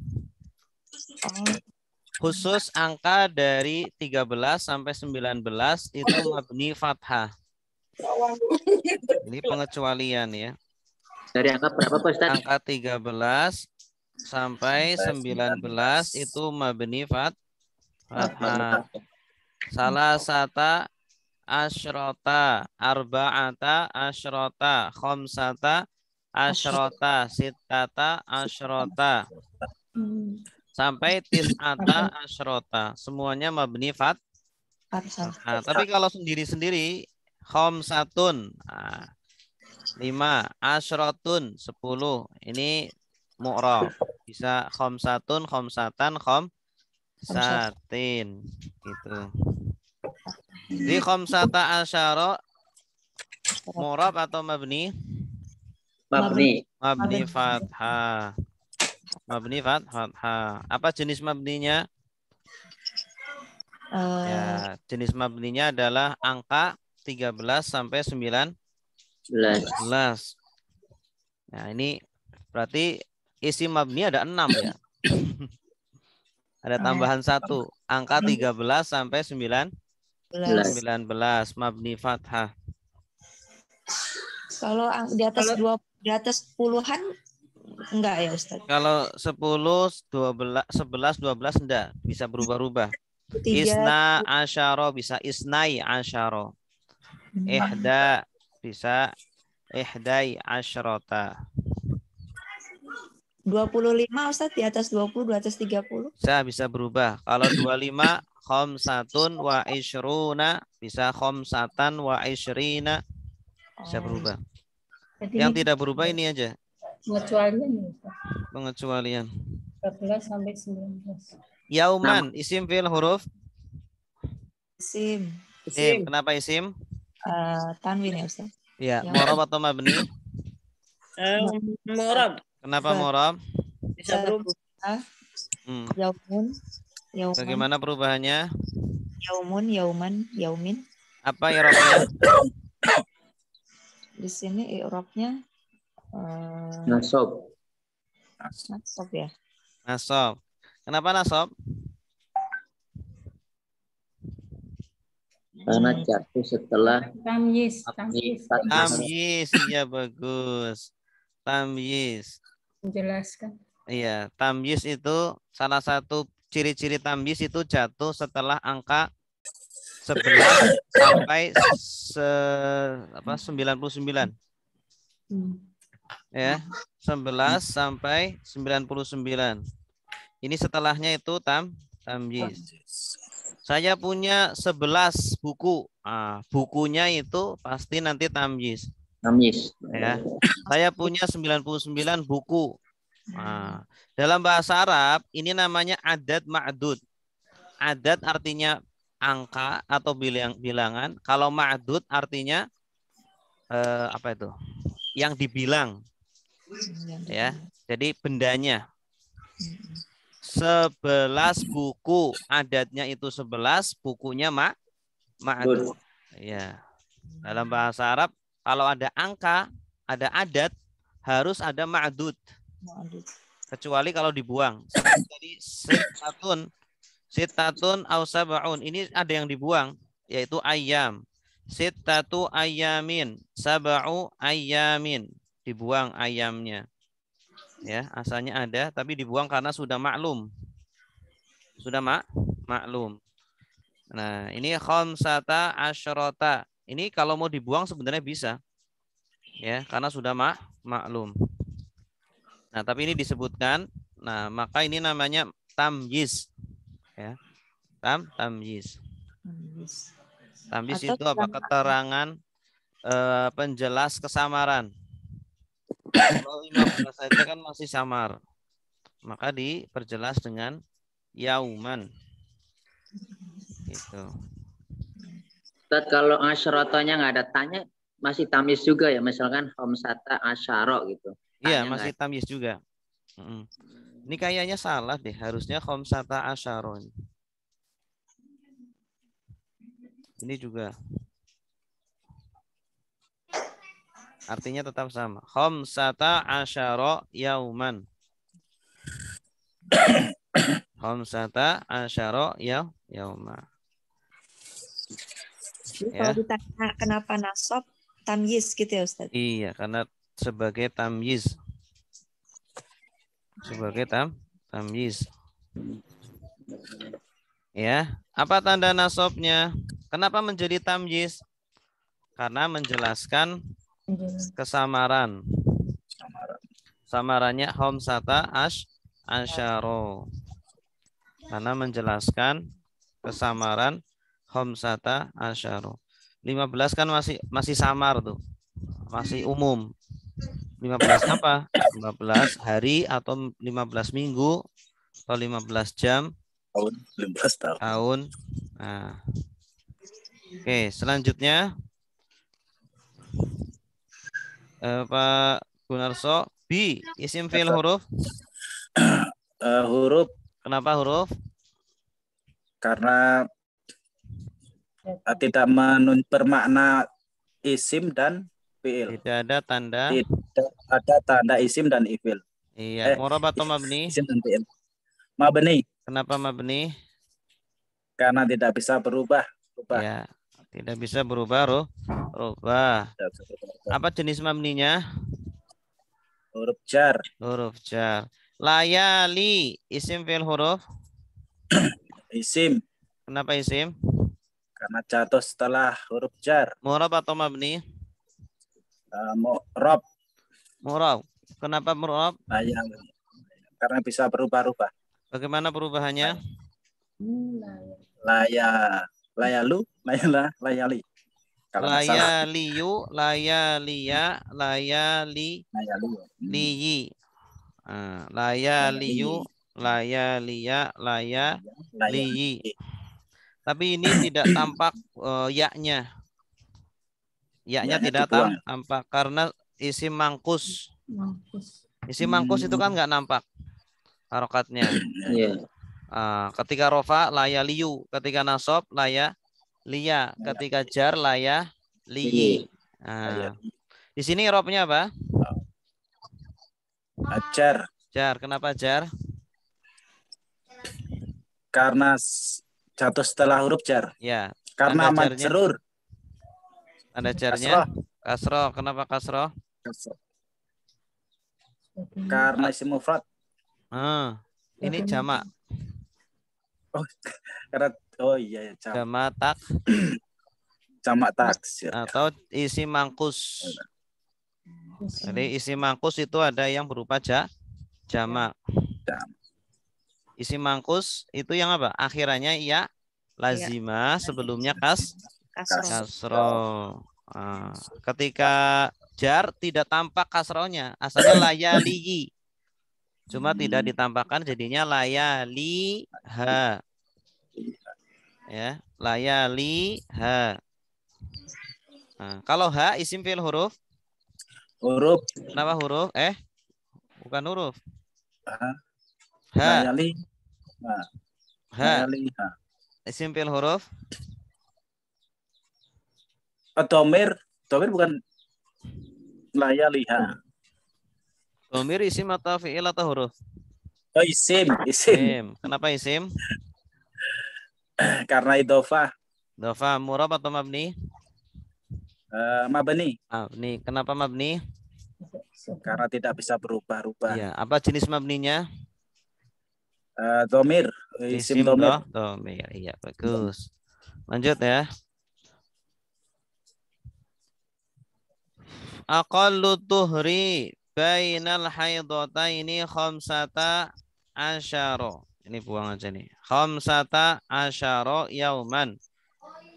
Khusus angka dari 13 sampai 19 itu mabni fathah. Ini pengecualian ya. Dari angka berapa Pak Ustaz? Angka 13 sampai 19 itu mabni fathah. Salasata asyrota, arba'ata asyrota, khamsata asyrota, sittata asyrota, sampai tis'ata asyrota. Semuanya mabni fathah. Tapi kalau sendiri-sendiri, khamsatun 5, asyrotun 10. Ini mu'rab. Bisa khamsatun, khamsatan, khamsatin. Gitu. Di khamsata asyara mu'rab atau mabni? Mabni fathah. Mabni fathah. Apa jenis mabninya? Ya, jenis mabninya adalah angka 13 sampai 19. Nah, ini berarti isi mabni ada 6 ya. Ada tambahan 1. Angka 13 sampai 19 mabni fathah. Kalau di atas puluhan enggak ya Ustaz? Kalau 10, 12, 11, 12 enggak, bisa berubah-ubah. Isna asyara bisa isnai asyara. Ihda bisa ihdai asyrota. 25 Ustaz, di atas 20, di atas 30. Bisa berubah. Kalau 25 khamsatun wa isyruna, bisa khamsatan wa isyrina. Bisa berubah. Jadi Yang tidak berubah ini aja. pengecualian ya, Pengecualian. 13 sampai 19. Yauman, isim fi'il huruf? Isim. Kenapa isim? Tanwin ya Ustaz? Ya, mu'rab atau mabni? Mu'rab. Kenapa mu'rab? Bisa berubah. Yaumun. Bagaimana perubahannya? Yaumun, yauman, yaumin. Apa i'rabnya? Di sini i'rabnya Nasab. nasab ya. Nasab. Kenapa nasab? Karena jatuh setelah Tamyiz. Tamyiz, iya bagus. Tamyiz. Menjelaskan. Iya, tamyiz itu salah satu ciri-ciri tamyiz itu jatuh setelah angka 11 sampai 99. Ya, 11 sampai 99. Ini setelahnya itu Tamyiz. Saya punya 11 buku. Bukunya itu pasti nanti tamyiz. Tamyiz. Ya. Saya punya 99 buku. Dalam bahasa Arab ini namanya adat ma'dud. Adat artinya angka atau bilangan. Kalau ma'dud artinya apa itu? Yang dibilang. Ya. Jadi bendanya. 11 buku, adatnya itu 11, bukunya ma'dud. Ya. Dalam bahasa Arab kalau ada angka, ada adat, harus ada ma'dud. Kecuali kalau dibuang. Jadi sitatun aw sab'un. Ini ada yang dibuang, yaitu ayam. Sittatu ayamin, sab'u ayamin. Dibuang ayamnya. Ya, asalnya ada tapi dibuang karena sudah maklum. Sudah maklum. Nah, ini khamsata asyrota. Ini kalau mau dibuang sebenarnya bisa. Ya, karena sudah maklum. Nah, tapi ini disebutkan. Nah, maka ini namanya tamyiz. Ya. Tamyiz. Tamyiz itu apa? Keterangan penjelas kesamaran. Kalau 15 saja kan masih samar. Maka diperjelas dengan yauman. Gitu. Ustaz, kalau asyaratonya nggak ada tanya, masih tamyiz juga ya? Misalkan khamsata asyara gitu. Iya, masih tamyiz juga. Ini kayaknya salah deh. Harusnya khamsata asyara. Ini juga. Artinya tetap sama. Khamsata asyara yauman. Khamsata asyara yauma. Kalau ditanya kenapa nasab, tamyiz gitu ya Ustaz? Iya, karena sebagai tamyiz. Sebagai tamyiz. Ya, apa tanda nasabnya? Kenapa menjadi tamyiz? Karena menjelaskan kesamaran. Samarannya khamsata asyara. Karena menjelaskan kesamaran khamsata asyara. 15 kan masih samar tuh. Masih umum. 15 apa? 15 hari atau 15 minggu atau 15 jam. Tahun, 15 tahun. Tahun. Nah. Oke, selanjutnya Pak Gunarso, B, isim fi'il huruf. Huruf. Kenapa huruf? Karena tidak bermakna isim dan fi'il. Tidak ada tanda. Tidak ada tanda isim dan ifil. Iya, mu'rab atau mabni? Isim dan fi'il. Mabni. Kenapa mabni? Karena tidak bisa berubah. Ya, tidak bisa berubah rubah. Apa jenis mabninya? Huruf jar. Huruf jar. Layali, isim fi'il huruf. Isim. Kenapa isim? Karena jatuh setelah huruf jar. Mu'rab atau mabni? Mu'rab. Mu'rab. Kenapa mu'rab? Karena bisa berubah-ubah. Bagaimana perubahannya? Layalu, layali. Layaliyu, layaliya, layali, liyi. Layaliyu, layaliya, layaliyi. Tapi ini tidak tampak yaknya. Yaknya tidak tampak karena isim mangkus. Isim mangkus itu kan nggak nampak harokatnya. Ketika rofa layaliyu, ketika nasab liya, ketika jar liyi. Di sini robnya apa? Jar. Jar. Kenapa jar? Karena jatuh setelah huruf jar. Ya. Karena majrur. Tanda jarnya kasroh. Kenapa kasroh? Karena isim mufrad. Ini jamak. Iya, jamak tak. Jamak taksir. Atau isim mangkus. Jadi isim mangkus itu ada yang berupa jamak. Isim mangkus itu yang apa? Akhirannya ya lazima, sebelumnya kasro. Ketika jar tidak tampak kasronya, asalnya layalihi. Cuma tidak ditampakkan jadinya layaliha. Ya, layaliha. Kalau ha isim fi'il huruf. Huruf. Kenapa huruf? Bukan huruf. Ha. Layali. Ha. Layaliha. Isim fi'il huruf. Domir bukan layaliha. Domir isim atau fi'il atau huruf? Oh, isim. Kenapa isim? Karena idofah. Idofah murab atau mabni? Mabni. Mabni. Kenapa mabni? Karena tidak bisa berubah-ubah. Iya. Apa jenis mabninya? Domir. Isim domir. Domir. Iya, bagus. Lanjut ya. Aqallu tuhri bainal haidataini khamsata asyara. Ini buang aja nih. Khamsata asyara yauman.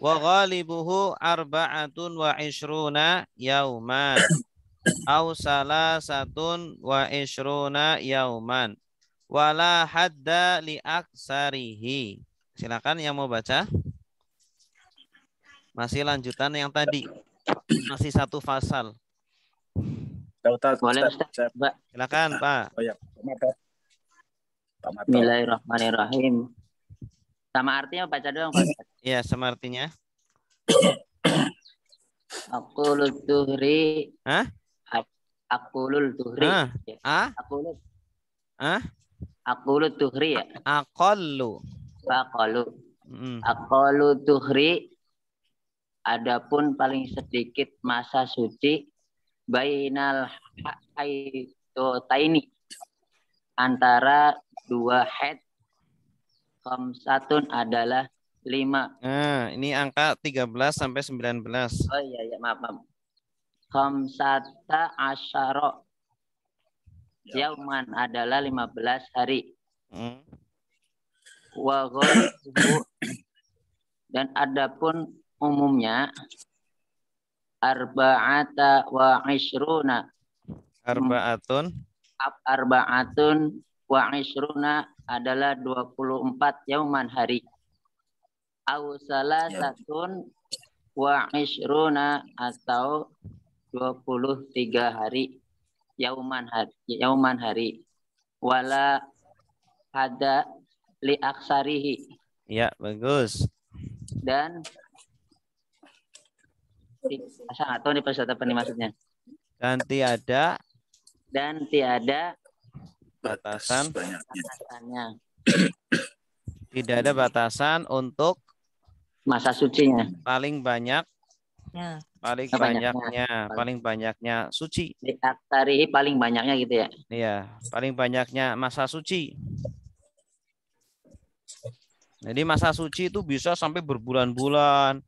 Wa ghalibuhu arba'atun wa ishruna yauman. Au salasatun wa ishruna yauman. Wala hadda li aksarihi. Silakan yang mau baca. Masih lanjutan yang tadi. Masih satu fasal. Boleh Ustaz, Mbak. Silakan, Pak. Oh ya, Bismillahirrahmanirrahim. Sama artinya baca doang, Pak. Iya, sama artinya. Aqulul tuhri. Hah? Aqulul tuhri. Aqulul tuhri ya. Aqallu. Aqallu tuhri. Adapun paling sedikit masa suci bainal haidataini antara dua haid khamsatun adalah 5. Nah, ini angka 13 sampai 19. Oh iya, maaf. Khamsata asyara yauman adalah 15 hari. Wa ghalibuhu dan adapun umumnya arba'ata wa ishruna. Arba'atun wa ishruna adalah 24 yauman hari. Au salasatun wa ishruna atau 23 hari. Yauman hari. Wala hada li aksarihi. Ya, bagus. Dan saya nggak tahu nih peserta apa nih maksudnya. Dan tiada batasannya. Tidak ada batasan untuk masa sucinya. Paling banyaknya suci. Diaktari paling banyaknya gitu ya. Iya, paling banyaknya masa suci. Jadi masa suci itu bisa sampai berbulan-bulan,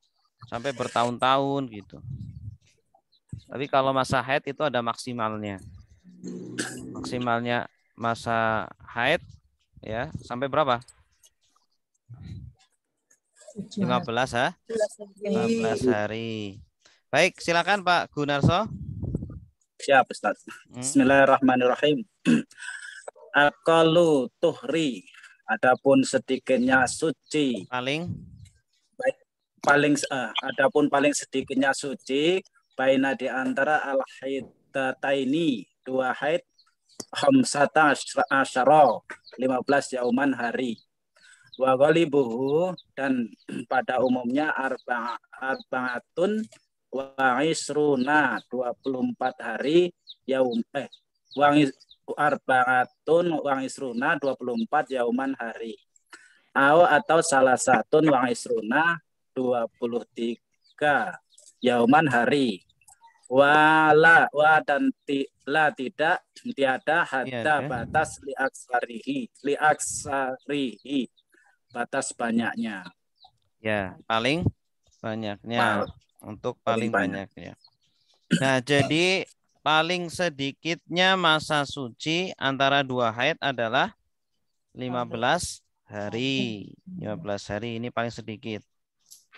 sampai bertahun-tahun gitu. Tapi kalau masa haid itu ada maksimalnya. Maksimalnya masa haid ya sampai berapa? 15 ha? 15 hari. Baik, silakan Pak Gunarso. Siap, Ustaz. Bismillahirrahmanirrahim. Aqallu tuhri. Adapun sedikitnya suci. Adapun paling sedikitnya suci baina di antara al-haidataini, dua haid, khamsata asyara, 15 yauman hari. Wa ghalibuhu dan pada umumnya arba'atun wa isruna, 24 hari arba'atun wa isruna, 24 yauman hari. Atau salah satu wa isruna, 23 yauman hari. Tiada hadda batas li aksarihi batas banyaknya. Ya, paling banyaknya. Untuk paling banyaknya. Nah, jadi paling sedikitnya masa suci antara dua haid adalah 15 hari. 15 hari ini paling sedikit.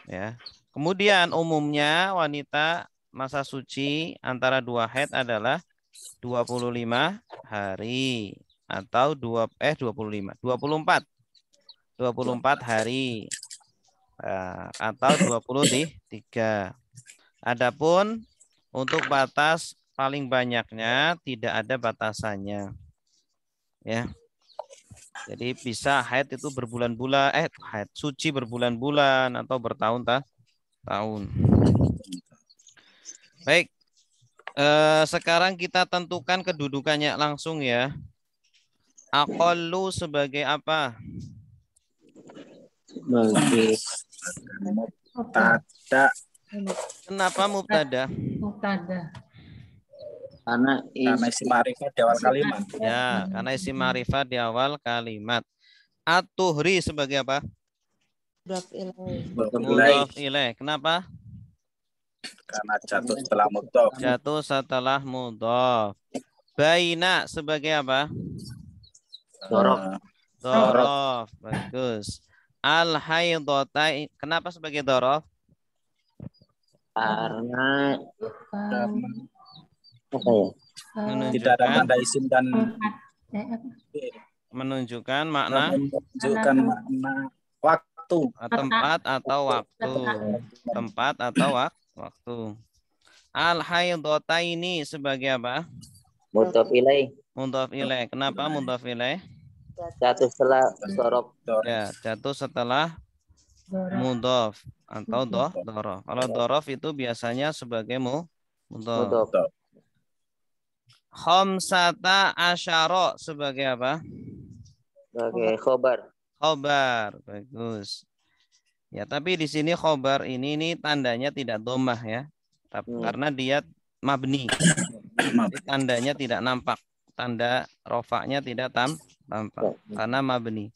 Ya. Kemudian umumnya wanita masa suci antara 2 haid adalah 25 hari atau 24 hari atau 23. Adapun untuk batas paling banyaknya tidak ada batasannya. Ya. Jadi bisa haid itu berbulan-bulan, haid suci berbulan-bulan atau bertahun-tahun. Baik. Sekarang kita tentukan kedudukannya langsung ya. Aqallu sebagai apa? Sebagai mubtada. Kenapa mubtada? Mubtada. karena Karena isim ma'rifat di awal kalimat. Ya, karena isim ma'rifat di awal kalimat. At-tuhri sebagai apa? Mudhaf ilaih. Kenapa? Karena jatuh setelah mudhaf. Jatuh setelah mudhaf. Baina sebagai apa? Dorof. Dorof. Bagus. Al-haidhatain. Kenapa sebagai dorof? Karena apa ya? Tidak ada tanda isim dan menunjukkan makna waktu. Tempat atau waktu. Tempat atau waktu. Al-haidhataini sebagai apa? Mudhaf ilaih. Mudhaf ilaih. Kenapa mudhaf ilaih? Jatuh setelah dorof. Ya, jatuh setelah mudhaf atau dorof. Kalau dorof itu biasanya sebagai mudhaf. Khamsata asyara sebagai apa? Sebagai khobar. Khobar. Bagus. Ya, tapi di sini khobar ini tandanya tidak dhammah ya. Karena dia mabni. Jadi tandanya tidak nampak. Tanda rofaknya tidak tampak karena mabni.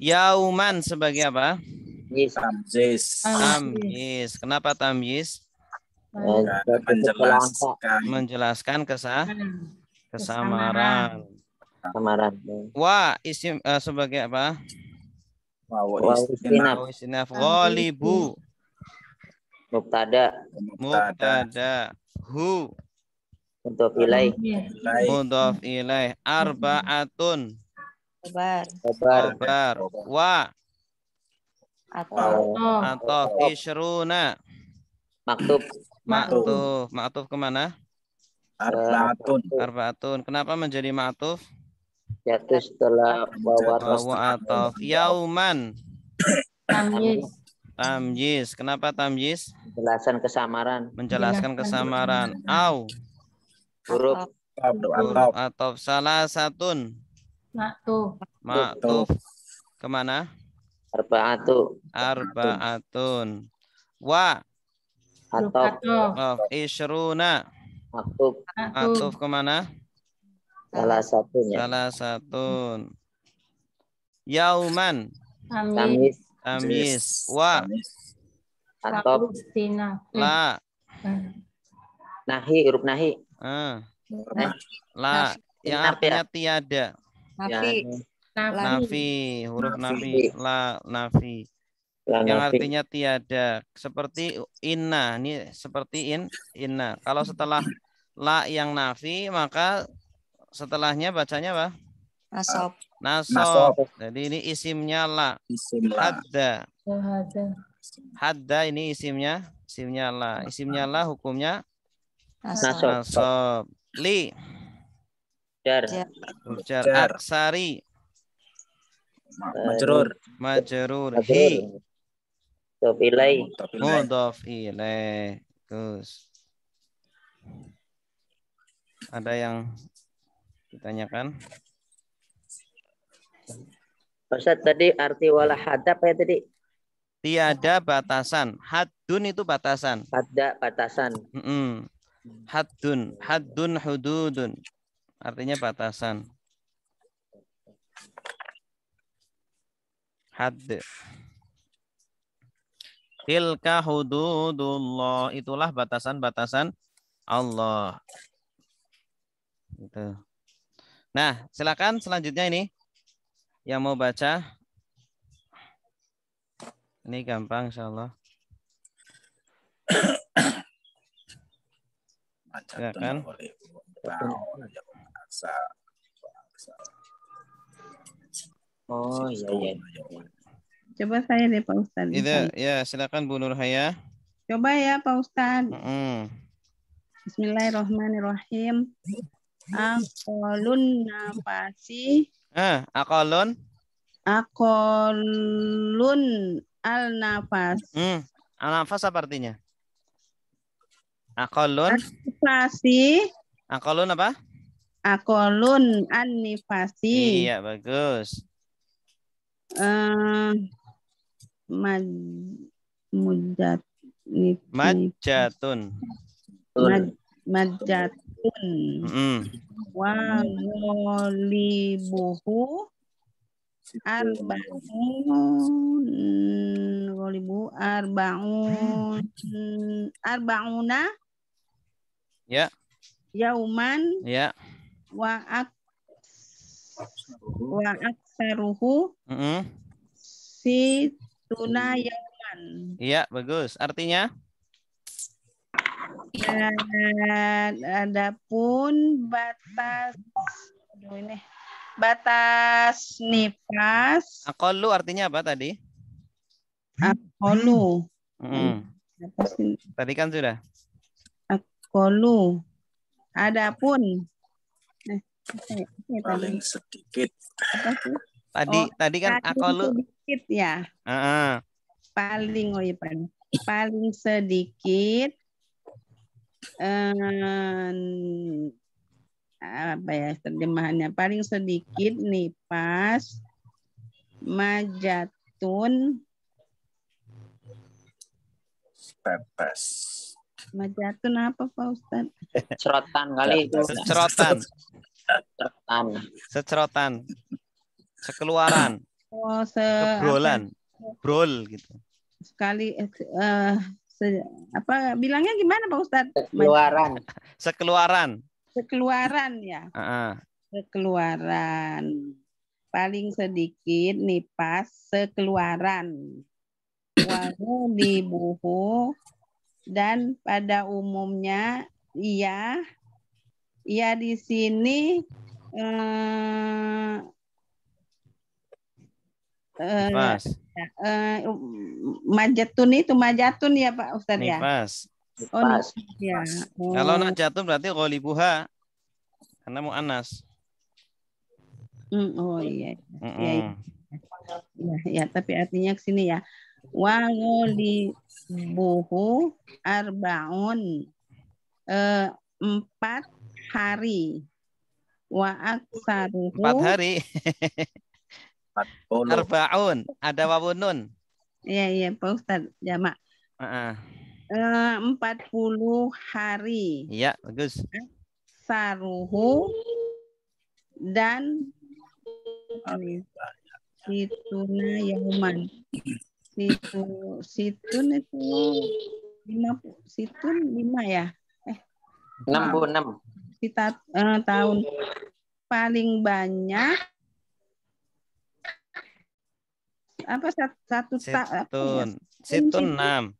Yauman sebagai apa? Tamyiz. Tamyiz. Kenapa tamyiz? Menjelaskan kesamaran. Wa isim sebagai apa? Wa istinaf. Ghalibu. Mubtada. Hu. Mudhaf ilaih. Mudhaf ilaih. Arba'atun. Khobar. Wa. Atau Isyruna. Maktuf kemana? Arba'atun. Kenapa menjadi maktuf? Jatuh setelah Bawa ataf. Yauman. Tamyiz. Kenapa tamyiz? Menjelaskan kesamaran. Au. Huruf ataf. Salah satun. Maktuf kemana? Arba'atun. Wa. Isyruna. Maktuf kemana? Salah satun. Yauman. Tamyiz. Wa. La. Nahi, huruf nahi. La. Yang artinya tiada. Nafi. Huruf nafi. La. Nafi. Yang artinya tiada. Seperti inna. Ini seperti inna. Kalau setelah la yang nafi, maka setelahnya bacanya apa? Nasab. Jadi ini isimnya la. Hadda ini isimnya la. Isimnya la hukumnya nasab. Li. Jar. Aksari. Majrur. Hi. Mudhaf ilaih. Gus. Ada yang ditanyakan? Ustaz, tadi arti wala hadda apa ya tadi? Tiada batasan. Haddun itu batasan. Hadda batasan. Haddun hududun. Artinya batasan. Hadd. Tilka hududullah. Itulah batasan-batasan Allah. Gitu. Nah, silakan selanjutnya ini. Yang mau baca? Ini gampang insyaallah. Silakan. Oh iya. Coba saya deh Pak Ustadz. Itu misalnya. ya, silakan Bu Nurhaya. Coba ya Pak Ustadz. Bismillahirrahmanirrahim. Akolun nafasi. Akolun. Akolun al-nafas. Al-nafas apa artinya? Akolun. Nafasi. Akolun apa? Akolun an-nifasi. Iya, bagus. Majatun. Majatun. Wa ghalibuhu arbauna ya yauman ya wa aksaruhu situna yauman. Iya, bagus. Artinya? Adapun batas nifas. Aqallu artinya apa tadi? Aqallu. Tadi kan sudah. Aqallu. Adapun paling sedikit. Tadi kan aqallu sedikit ya. Paling paling sedikit apa ya terjemahannya, paling sedikit nifas majatun pepes. Majatun apa Pak Ustadz? Serotan kali itu. Secerotan. Sekeluaran. Kebrolan. Brol gitu. Sekali apa bilangnya gimana Pak Ustadz? Sekeluaran. Sekeluaran ya. Sekeluaran. Paling sedikit nifas sekeluaran. Wahu di buhu dan pada umumnya ia di sini majatun ya Pak Ustadz ya. Nifas. Ya. Kalau najatun berarti ghalibuha karena muannas. Oh iya. Ya, tapi artinya ke sini ya. Wa ghalibuhu arbaun 4 hari. Wa aksaruhu 4 hari. Arbaun, ada wawun nun. Iya Pak Ustadz, jamak. 40 hari. Iya, bagus. Saruhu dan situna yauman. Situn itu 5 ya? 66. Kita tahun paling banyak apa satu situn 6.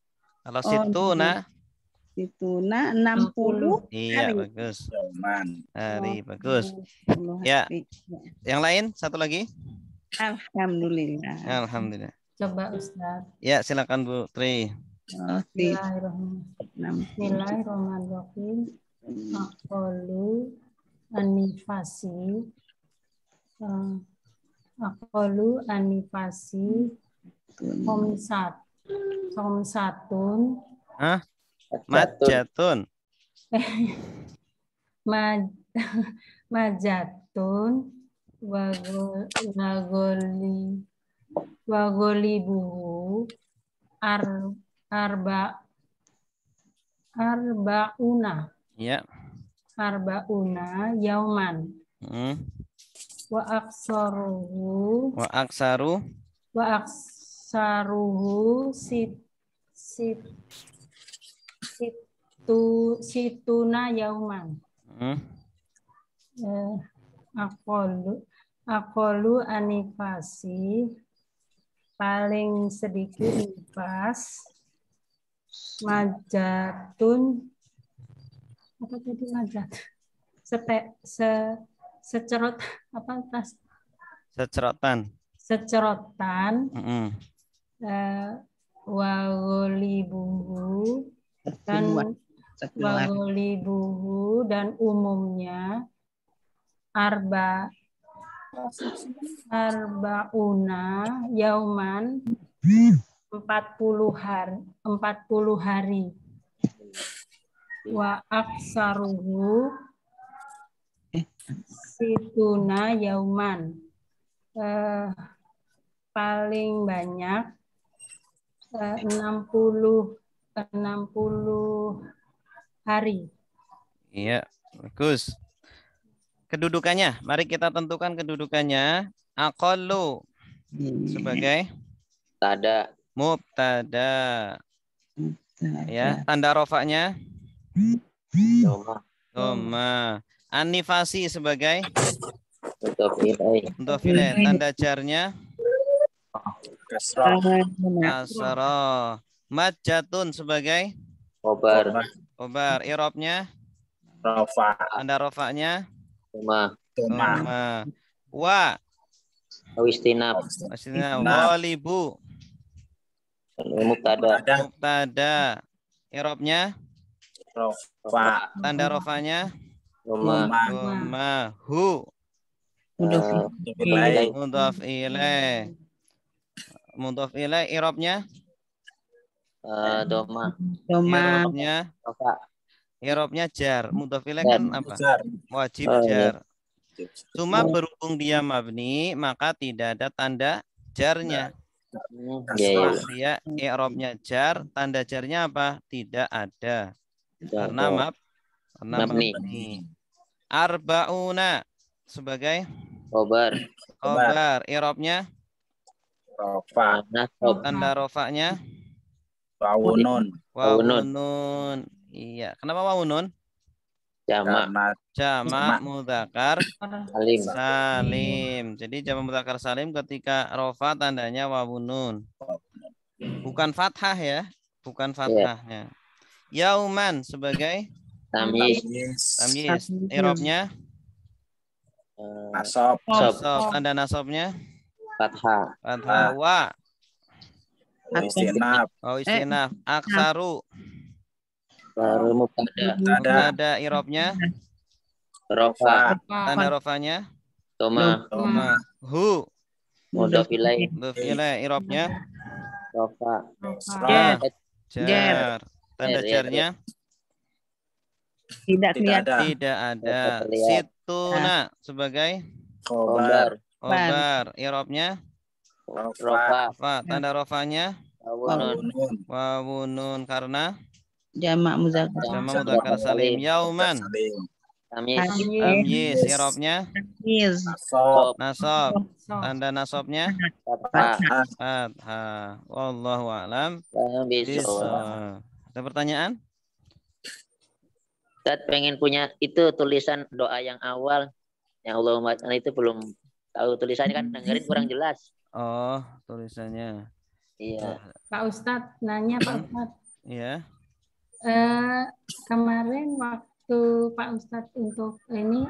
Kalau situna 60 iya hari. bagus. Hari bagus. Ya. Yang lain satu lagi. Alhamdulillah. Alhamdulillah. Coba Ustaz. Ya, silakan Bu Tri. Bismillahirrahmanirrahim. Aqallu anifasi. Aqallu anifasi homsatun. Majatun. Majatun wagolibuhu arbauna. Ya. Arbauna yauman. Wa aksaruhu situna yauman. Aqallu anifasi, paling sedikit nifas. Majatun, apa tadi majat? Secerot apa tas? Secerotan. Wagolibuhu dan umumnya arbauna yauman 40 hari. Wa aksaruhu situna yauman. Paling banyak 60 hari. Iya, bagus. Kedudukannya, mari kita tentukan kedudukannya. Aqallu sebagai mubtada. Ya, tanda rofaknya dhamma. Anifasi sebagai mudhof ilaih. Tanda jarnya kasrah. Majatun sebagai khobar. I'rabnya tanda rofaknya dhamma. Wa Istinab. Ghalibu mubtada. I'rabnya tanda rofaknya dhamma. Hu mudhof ilaih. Mudhof ilaih i'rabnya I'rabnya jar. Mudhof ilaih kan apa? Wajib jar. Cuma berhubung dia mabni, maka tidak ada tanda jarnya. Dia i'rabnya jar, tanda jarnya apa? Tidak ada. Karena mabni. Arbauna sebagai khobar. I'rabnya tanda rofaknya wawunun. Iya. Kenapa wawunun? Jamak mudzakkar salim. Jadi jamak mudzakkar salim ketika rofa tandanya wawunun. Bukan fathah ya. Bukan fathahnya. Yauman sebagai tamyiz. I'rabnya nasab. Tanda nasabnya fathah. Wa istinaf. Aksaru mubtada. I'rabnya rofa. Tanda rofanya dhamma. Hu mudhof ilaih. I'rabnya rofa. Jar. Tanda jarnya Tidak ada. Situna sebagai khobar. I'rabnya rofa. Tanda rofanya wawunun karena jamak mudzakkar salim. Yauman tamyiz. I'rabnya nasab. Tanda nasabnya fathah. Wallahu a'lam bishawab. Ada pertanyaan? Ustaz pengen punya itu tulisan doa yang awal yang Allahumma itu belum tahu tulisannya, kan dengerin kurang jelas. Oh, tulisannya. Iya. Pak Ustadz nanya, Pak Ustadz. Iya. Kemarin waktu Pak Ustadz untuk ini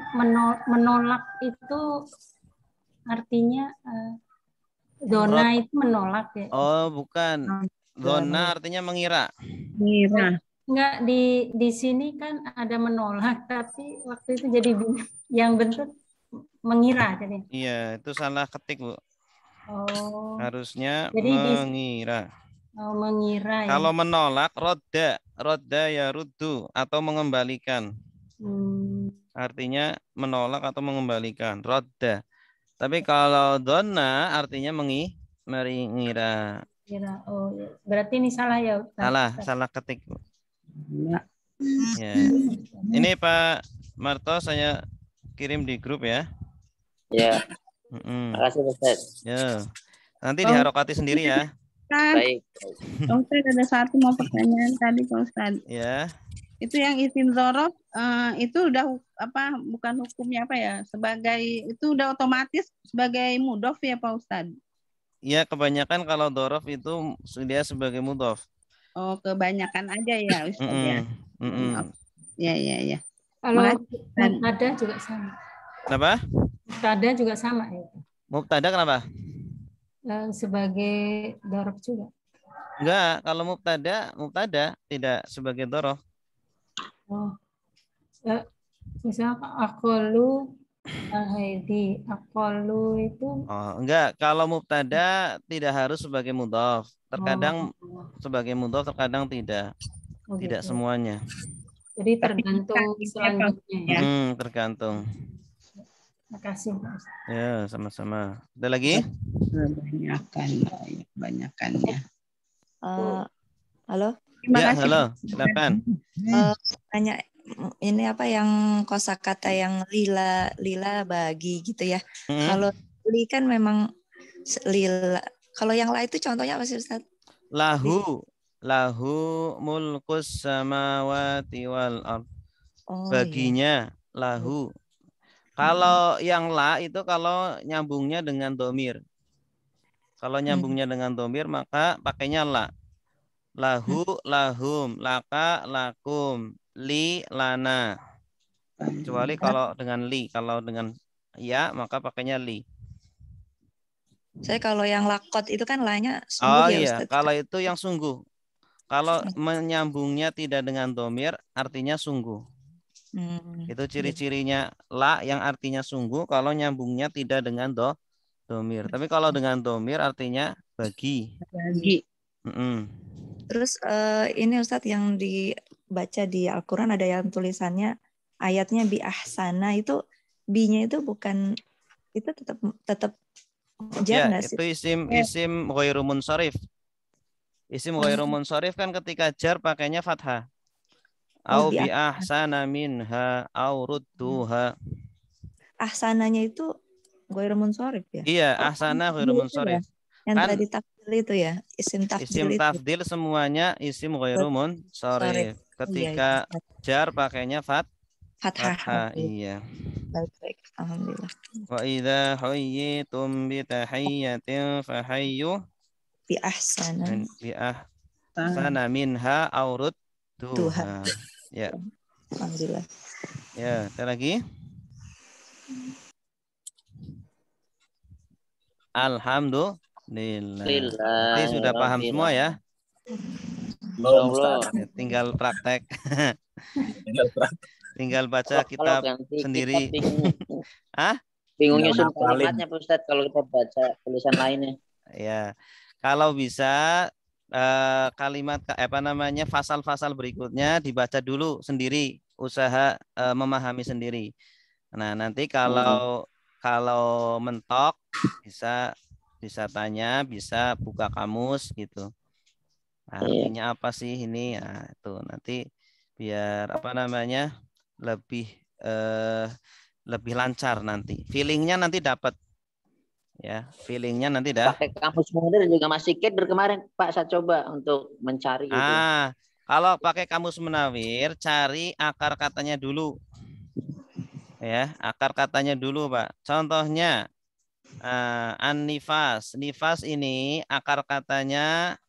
menolak itu artinya zona itu menolak ya? Oh, bukan. Zona artinya mengira. Enggak, di sini kan ada menolak, tapi waktu itu jadi yang bentuk mengira jadi. Iya, itu salah ketik, Bu. Oh. Harusnya jadi mengira. Mengira ya. Kalau menolak rodda ya ruddu atau mengembalikan. Artinya menolak atau mengembalikan, rodda. Tapi kalau donna artinya mengira. Oh, ya. Berarti ini salah ya, Ustaz? Salah ketik, Bu. Ya. Ini Pak Marto saya kirim di grup ya. Ya. Makasih Ustaz. Ya. Nanti diharokati sendiri ya. Baik. Ustaz ada satu mau pertanyaan tadi Pak Ustaz. Ya. Itu yang isim dzaraf itu udah bukan hukumnya apa ya? Sebagai itu udah otomatis sebagai mudhof ya Pak Ustadz? Ya, kebanyakan kalau dzaraf itu dia sebagai mudhof. Oh, kebanyakan aja ya Ustadz ya. Ya. Kalau mubtada juga sama. Kenapa? Mubtada juga sama ya. Mubtada kenapa? Sebagai dzaraf juga. Enggak, kalau mubtada tidak sebagai dzaraf. Oh. Misalnya aqallu al-haidi. Aqallu itu enggak, kalau mubtada tidak harus sebagai mudhof. Terkadang sebagai mudhof, terkadang tidak. Tidak gitu. Semuanya. Jadi tergantung selanjutnya ya. Tergantung. Terima kasih. Ya, sama-sama. Ada lagi? Kebanyakannya. Halo. Ya, halo. Silakan. Tanya ini apa yang kosakata yang lila bagi gitu ya. Kalau li kan memang lila. Kalau yang la itu contohnya apa sih Ustaz? Lahu mulkus samawati wal ard. Baginya lahu. Kalau yang la itu kalau nyambungnya dengan domir. Kalau nyambungnya dengan domir maka pakainya la. Lahu, lahum, laka, lakum, li, lana. Kecuali kalau dengan li. Kalau dengan ya maka pakainya li. Saya kalau yang lakot itu kan lanya sungguh ya Ustaz. Kalau itu yang sungguh. Kalau menyambungnya tidak dengan domir artinya sungguh. Itu ciri-cirinya la yang artinya sungguh kalau nyambungnya tidak dengan domir. Tapi kalau dengan domir artinya bagi. Terus ini Ustadz yang dibaca di Al-Quran ada yang tulisannya ayatnya bi ahsana itu bi-nya itu bukan itu tetap jar nggak sih? Itu isim ghairu munsharif. Isim ghairu munsharif kan ketika jar pakainya fathah. Au bi ahsana minha au rudduha. Ahsananya itu ghairu munsharif ya? Iya, ahsana ghairu munsharif. Yang kan, tadi tafdil itu ya, isim tafdil semuanya isim ghairu munsharif. Ketika jar pakainya fathah. Iya. Baik, alhamdulillah. Wa idza hayyitum bi tahiyyatin fahayyu bi ahsana minha aw rudduha. Ya. Alhamdulillah. Ya, ada lagi? Alhamdulillah. Jadi sudah paham semua ya? Belum, Ustaz. Tinggal praktek. Tinggal baca kitab sendiri. Bingung nyusun kalimatnya Pak Ustaz kalau kita baca tulisan lainnya. Ya. Kalau bisa kalimat fasal-fasal berikutnya dibaca dulu sendiri, usaha memahami sendiri. Nah, nanti kalau mentok bisa tanya, bisa buka kamus gitu. Artinya apa sih ini? Nah, itu nanti biar lebih lancar nanti. Feelingnya nanti dapat. Ya, feelingnya nanti dah. Pakai kamus Munir juga masih keder kemarin Pak, saya coba untuk mencari gitu. Kalau pakai kamus Munawir, cari akar katanya dulu. Ya, akar katanya dulu, Pak. Contohnya an-nifas. Nifas ini akar katanya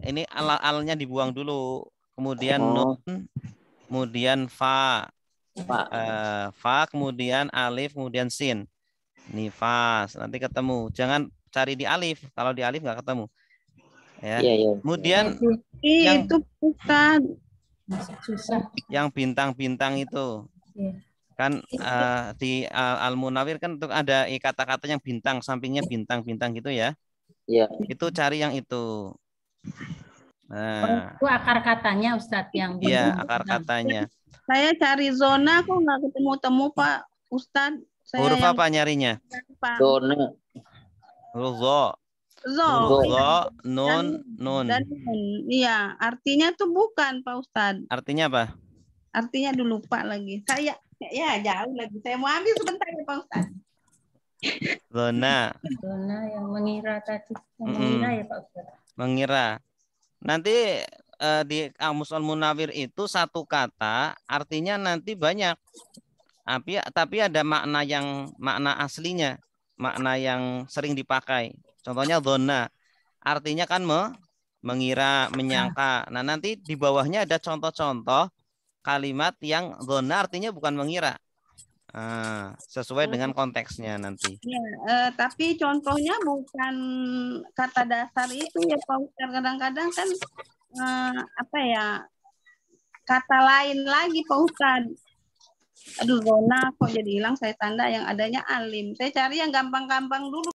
ini alnya dibuang dulu. Kemudian nun, kemudian fa. Fa, kemudian alif, kemudian sin. Nifas, nanti ketemu. Jangan cari di alif. Kalau di alif nggak ketemu. Ya. Kemudian yang itu bukan yang bintang-bintang itu. Kan di Al-Munawir kan untuk ada kata-kata yang bintang, sampingnya bintang-bintang gitu ya. Iya. Itu cari yang itu. Nah, itu akar katanya Ustadz yang iya, akar katanya. Saya cari zona kok nggak ketemu-temu Pak Ustadz. Huruf apa nyarinya? Zona. Huruf zo, nun. Dan iya, artinya tuh bukan Pak Ustadz. Artinya apa? Artinya dulu lupa lagi. Saya jauh lagi. Saya mau ambil sebentar ya Pak Ustadz. Zona yang mengira tadi. Mengira ya Pak Ustadz. Mengira. Nanti di Kamus Al-Munawwir itu satu kata artinya nanti banyak. Tapi ada makna aslinya, makna yang sering dipakai. Contohnya dhonna, artinya kan mengira, menyangka. Nah, nanti di bawahnya ada contoh-contoh kalimat yang dhonna artinya bukan mengira. Sesuai dengan konteksnya nanti. Ya, tapi contohnya bukan kata dasar itu ya Pak Ustadz. Kadang-kadang kan apa ya, kata lain lagi Pak Ustadz. Aduh, zona kok jadi hilang, saya tanda yang adanya alim. Saya cari yang gampang-gampang dulu.